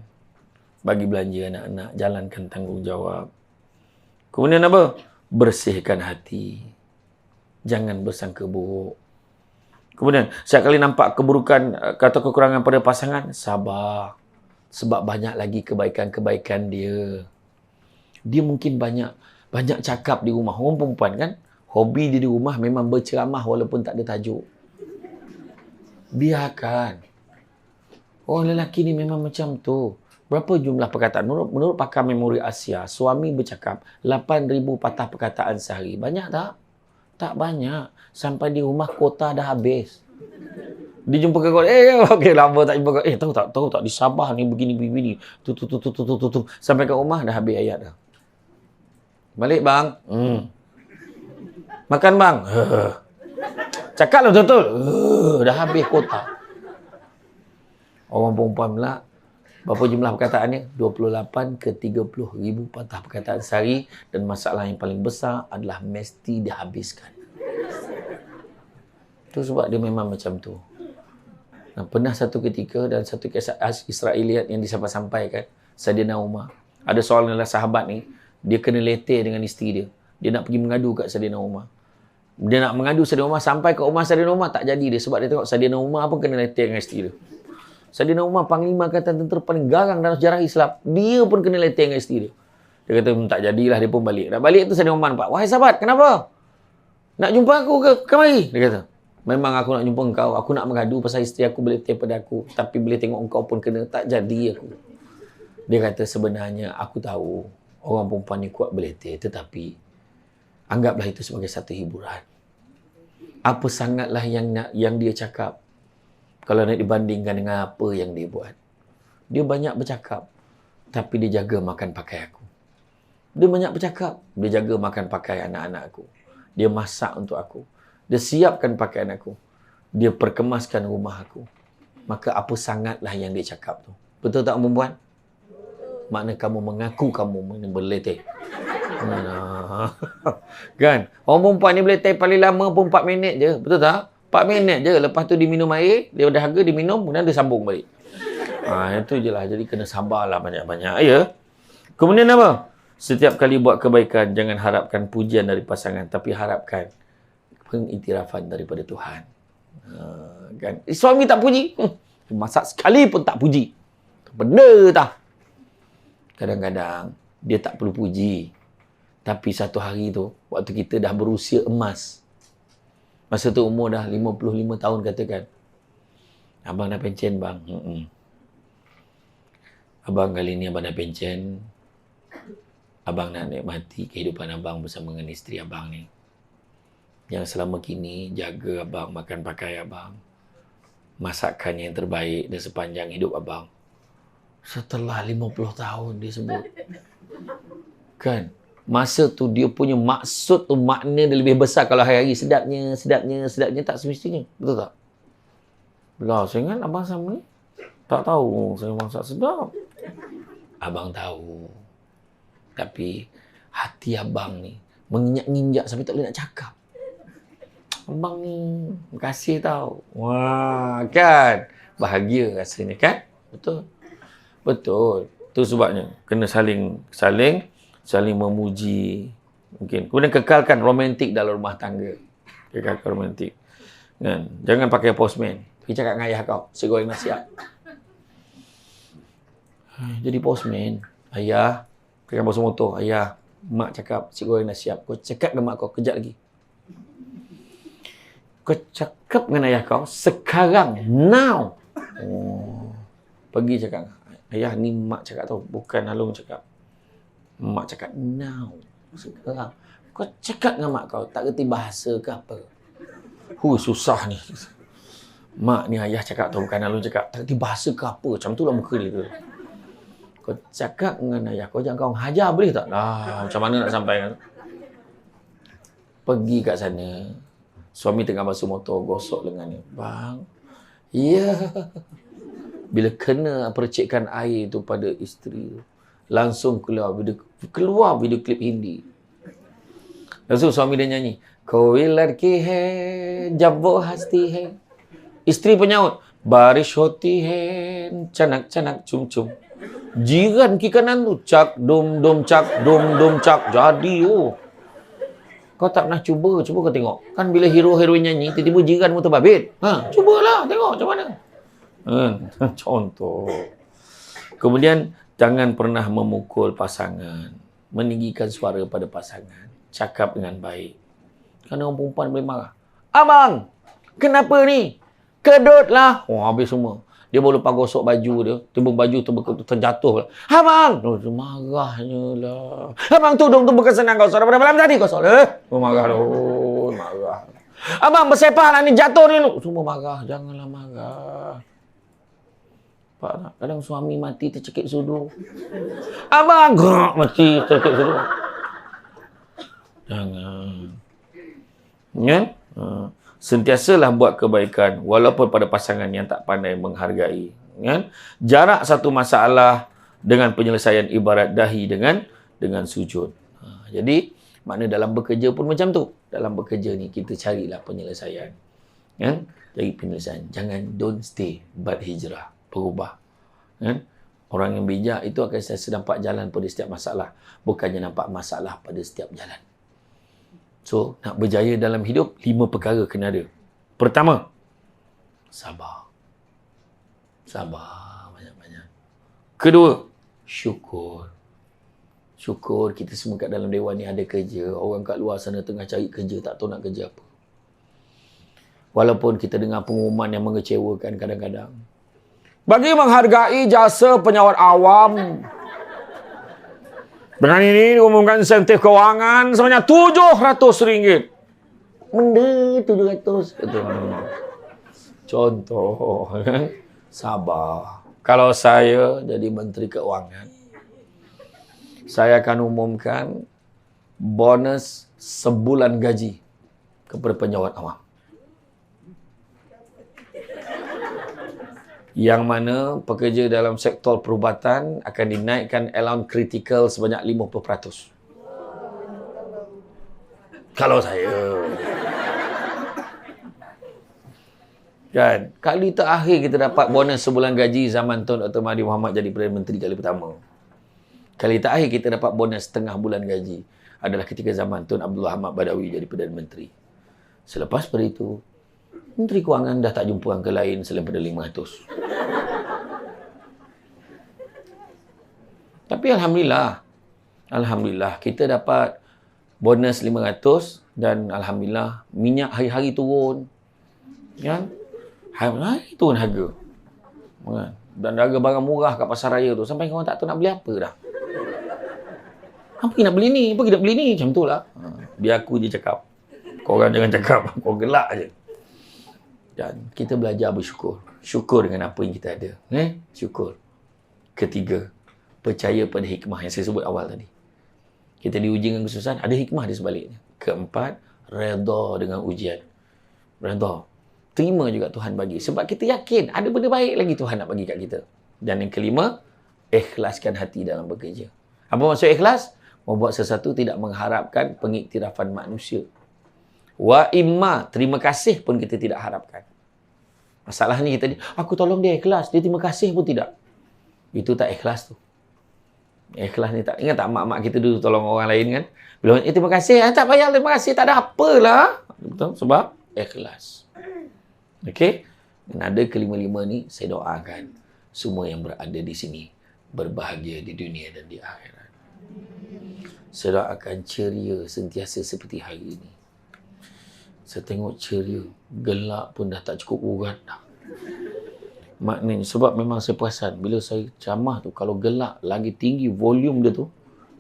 Bagi belanja anak-anak, jalankan tanggungjawab. Kemudian apa? Bersihkan hati. Jangan bersangka buruk. Kemudian, setiap kali nampak keburukan atau kekurangan pada pasangan, sabar. Sebab banyak lagi kebaikan-kebaikan dia. Dia mungkin banyak cakap di rumah. Orang perempuan kan, hobi dia di rumah memang berceramah walaupun tak ada tajuk. Biarkan. Orang lelaki ni memang macam tu. Berapa jumlah perkataan? Menurut pakar memori Asia, suami bercakap 8,000 patah perkataan sehari. Banyak tak? Tak banyak. Sampai di rumah kota dah habis. Dia jumpa kawan, okey lama tak jumpa kawan. Tahu tak di Sabah ni begini. Tu. Sampai ke rumah dah habis ayat dah. Balik bang. Makan bang. Cakaplah betul-betul. Dah habis kota. Orang perempuan pula, berapa jumlah perkataannya? 28 ke 30 ribu patah perkataan sehari. Dan masalah yang paling besar adalah mesti dihabiskan. Itu sebab dia memang macam tu. Nah, pernah satu ketika dan satu kisah Israeliat yang disampaikan Sayyidina Umar. Ada seorang sahabat ni, dia kena letih dengan isteri dia. Dia nak pergi mengadu kat Sayyidina Umar. Dia nak mengadu Sayyidina Umar, sampai ke rumah Sayyidina Umar, tak jadi dia. Sebab dia tengok Sayyidina Umar pun kena letih dengan isteri dia. Sayyidina Umar, panglima angkatan tentera paling garang dalam sejarah Islam. Dia pun kena letih dengan isteri dia. Dia kata, tak jadilah, dia pun balik. Nak balik tu Sayyidina Umar nampak, wahai sahabat, kenapa? Nak jumpa aku ke? Kemari. Dia kata, memang aku nak jumpa engkau. Aku nak mengadu pasal isteri aku berletih pada aku. Tapi bila tengok engkau pun kena, tak jadi aku. Dia kata, sebenarnya aku tahu orang perempuan ni kuat berletih. Tetapi, anggaplah itu sebagai satu hiburan. Apa sangatlah yang dia cakap kalau nak dibandingkan dengan apa yang dia buat. Dia banyak bercakap, tapi dia jaga makan pakai aku. Dia banyak bercakap, dia jaga makan pakai anak-anak aku. Dia masak untuk aku. Dia siapkan pakaian aku. Dia perkemaskan rumah aku. Maka apa sangatlah yang dia cakap tu. Betul tak perempuan? Makna kamu mengaku kamu berletih. Kan? Orang perempuan ni berletih paling lama pun 4 minit je. Betul tak? 4 minit je. Lepas tu diminum air, dia dah harga, diminum, kemudian dia sambung balik. Itu je lah. Jadi kena sabarlah banyak-banyak. Ya? Kemudian apa? Setiap kali buat kebaikan, jangan harapkan pujian dari pasangan, tapi harapkan pengiktirafan daripada Tuhan. Kan? Suami tak puji. Masak sekali pun tak puji. Benda tak? Kadang-kadang dia tak perlu puji. Tapi satu hari tu, waktu kita dah berusia emas. Masa tu umur dah 55 tahun katakan. Abang dah pencen bang. Abang kali ni abang dah pencen. Abang nak nikmati kehidupan abang bersama dengan isteri abang ni. Yang selama kini jaga abang, makan pakai abang. Masakan yang terbaik dan sepanjang hidup abang. Setelah 50 tahun dia sebut. Kan? Masa tu dia punya maksud tu, makna dia lebih besar. Kalau hari-hari sedapnya tak semestinya. Betul tak? Belah, saya ingat abang sama ni tak tahu saya masak sedap. Abang tahu. Tapi hati abang ni menginjak-injak sampai tak boleh nak cakap. Abang ni makasih tau. Wah, kan? Bahagia rasanya kan? Betul. Betul. Itu sebabnya kena saling memuji. Mungkin. Kemudian kekalkan romantik dalam rumah tangga. Kekalkan romantik. Kan? Jangan pakai postman. Pergi cakap dengan ayah kau, si goreng nasi siap. Jadi postman, ayah, pakai bos motor, ayah, mak cakap si goreng nasi siap. Kau cakap dengan mak kau, kejap lagi. Kau cakap dengan ayah kau sekarang, now. Pergi cakap. Ayah, ni mak cakap tau, bukan Alung cakap. Mak cakap now. Sekarang. Kau cakap dengan mak kau, tak kerti bahasa ke apa. Susah ni. Mak ni ayah cakap tau, bukan Alung cakap. Tak kerti bahasa ke apa. Macam tu lah muka dia tu. Kau cakap dengan ayah kau, jangan kau hajar boleh tak? Macam mana nak sampaikan? Pergi kat sana. Suami tengah basuh motor, gosok lengannya. Bang, ya. Bila kena percikan air tu pada isteri tu, langsung keluar video klip Hindi. Langsung suami dia nyanyi, Koi ladki hai, jab wo hasti hai. Isteri penyaut, Barish hoti hai, canak-canak cum-cum. Jiran kiri kanan tu, cak dom dom cak. Jadi kau tak pernah cuba kau tengok. Kan bila hero-heroin nyanyi, tiba-tiba jiran mu terbabit. Cubalah tengok macam mana. Contoh. Kemudian jangan pernah memukul pasangan, meninggikan suara pada pasangan, cakap dengan baik. Kerana orang perempuan boleh marah. Abang, kenapa ni? Kedutlah. Habis semua. Dia baru lepas gosok baju dia, tiba baju tu terjatuh. Abang! Marahnya lah. Abang tudung tu berkesenang kau daripada malam tadi kau marah tu. Marah. Abang bersepah lah ni, jatuh ni. Semua marah. Janganlah marah. Kadang suami mati tercekik sudu. Abang! Mati tercekik sudu. Jangan. Ya? Sentiasalah buat kebaikan walaupun pada pasangan yang tak pandai menghargai. Kan? Jarak satu masalah dengan penyelesaian ibarat dahi dengan sujud. Jadi, makna dalam bekerja pun macam tu. Dalam bekerja ni, kita carilah penyelesaian. Kan? Cari penyelesaian. Jangan don't stay, but hijrah. Berubah. Kan? Orang yang bijak itu akan sentiasa nampak jalan pada setiap masalah. Bukannya nampak masalah pada setiap jalan. So, nak berjaya dalam hidup, 5 perkara kena ada. Pertama, sabar. Sabar banyak-banyak. Kedua, syukur. Syukur kita semua kat dalam dewan ni ada kerja. Orang kat luar sana tengah cari kerja, tak tahu nak kerja apa. Walaupun kita dengar pengumuman yang mengecewakan kadang-kadang. Bagi menghargai jasa penyawat awam, dengan ini diumumkan insentif kewangan sebanyak RM700. Benda 700. Contoh. Sabar. Kalau saya jadi Menteri Keuangan, saya akan umumkan bonus sebulan gaji kepada penyawat awam. Yang mana pekerja dalam sektor perubatan akan dinaikkan allowance kritikal sebanyak 50%. Kalau saya. Kan? Kali terakhir kita dapat bonus sebulan gaji zaman Tun Dr. Mahathir Mohamad jadi Perdana Menteri kali pertama. Kali terakhir kita dapat bonus setengah bulan gaji adalah ketika zaman Tun Abdul Hamid Badawi jadi Perdana Menteri. Selepas pada itu, Menteri Kewangan dah tak jumpa angka lain selain pada 500. Tapi Alhamdulillah kita dapat bonus 500 dan Alhamdulillah minyak hari-hari turun. Kan? Hari-hari turun harga. Dan harga barang murah kat pasar raya tu sampai orang tak tahu nak beli apa dah. Pergi nak beli ni, pergi nak beli ni. Macam tu lah. Biar aku je cakap. Korang jangan cakap. Kau gelak je. Dan kita belajar bersyukur. Syukur dengan apa yang kita ada. Syukur. Ketiga, percaya pada hikmah yang saya sebut awal tadi. Kita diuji dengan kesusahan, ada hikmah di sebaliknya. Keempat, redha dengan ujian. Redha. Terima juga Tuhan bagi. Sebab kita yakin ada benda baik lagi Tuhan nak bagi kat kita. Dan yang kelima, ikhlaskan hati dalam bekerja. Apa maksud ikhlas? Membuat sesuatu tidak mengharapkan pengiktirafan manusia. Wa imma, terima kasih pun kita tidak harapkan. Masalah ni kita ni, aku tolong dia ikhlas, dia terima kasih pun tidak. Itu tak ikhlas tu. Ikhlas ni tak, ingat tak mak-mak kita dulu tolong orang lain kan? Bila terima kasih, tak payah terima kasih, tak ada apalah. Betul? Sebab ikhlas. Okey? Dan ada kelima-lima ni, saya doakan semua yang berada di sini berbahagia di dunia dan di akhirat. Saya doakan ceria sentiasa seperti hari ini. Saya tengok ceria, gelak pun dah tak cukup urat dah. Maknanya, sebab memang saya perasan, bila saya ceramah tu, kalau gelak lagi tinggi volume dia tu,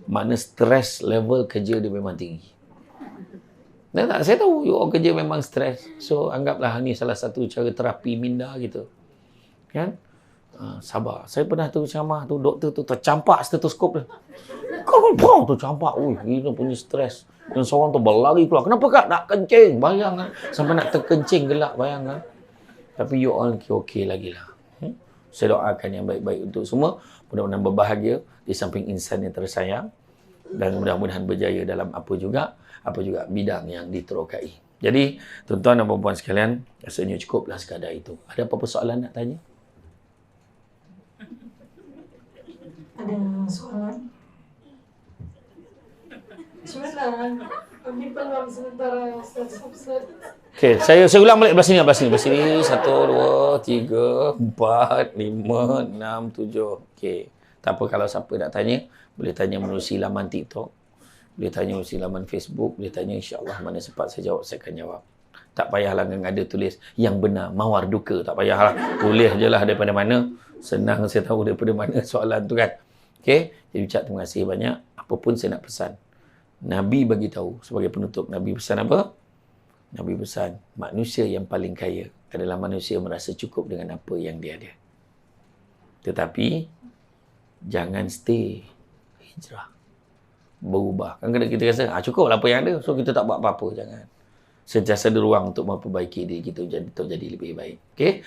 makna stres level kerja dia memang tinggi. Dan tak, saya tahu you all kerja memang stres. So, anggaplah ni salah satu cara terapi minda kita. Kan? Sabar. Saya pernah tu ceramah tu, doktor tu tercampak stetoskop dia. Kau tercampak. Ui, gila punya stres. Dan seorang tu berlari keluar. Kenapa kak? Nak kencing. Bayangkan. Sampai nak terkencing gelak. Bayangkan. Tapi you all okey lagi lah. Saya doakan yang baik-baik untuk semua. Mudah-mudahan berbahagia di samping insan yang tersayang. Dan mudah-mudahan berjaya dalam apa juga bidang yang diterokai. Jadi, tuan-tuan dan puan-puan sekalian, rasanya cukuplah sekadar itu. Ada apa-apa soalan nak tanya?
Ada soalan? Bismillah. Kami peluang sementara Ustaz.
Okey, saya ulang balik belah sini. 1, 2, 3, 4, 5, 6, 7. Okey. Tak apa kalau siapa nak tanya, boleh tanya melalui laman TikTok, boleh tanya melalui laman Facebook, boleh tanya insya-Allah mana sempat saya jawab, saya akan jawab. Tak payahlah ada tulis yang benar, mawar duka, tak payahlah. Tulis je lah daripada mana. Senang saya tahu daripada mana soalan tu kan. Okey, jadi ucap terima kasih banyak. Apapun saya nak pesan. Nabi bagi tahu sebagai penutup, Nabi pesan apa? Nabi pesan, manusia yang paling kaya adalah manusia yang merasa cukup dengan apa yang dia ada. Tetapi jangan stay, hijrah. Berubah. Kan kita rasa, cukuplah apa yang ada, so kita tak buat apa-apa, jangan. sentiasa ada ruang untuk memperbaiki diri kita untuk jadi lebih baik. Okey.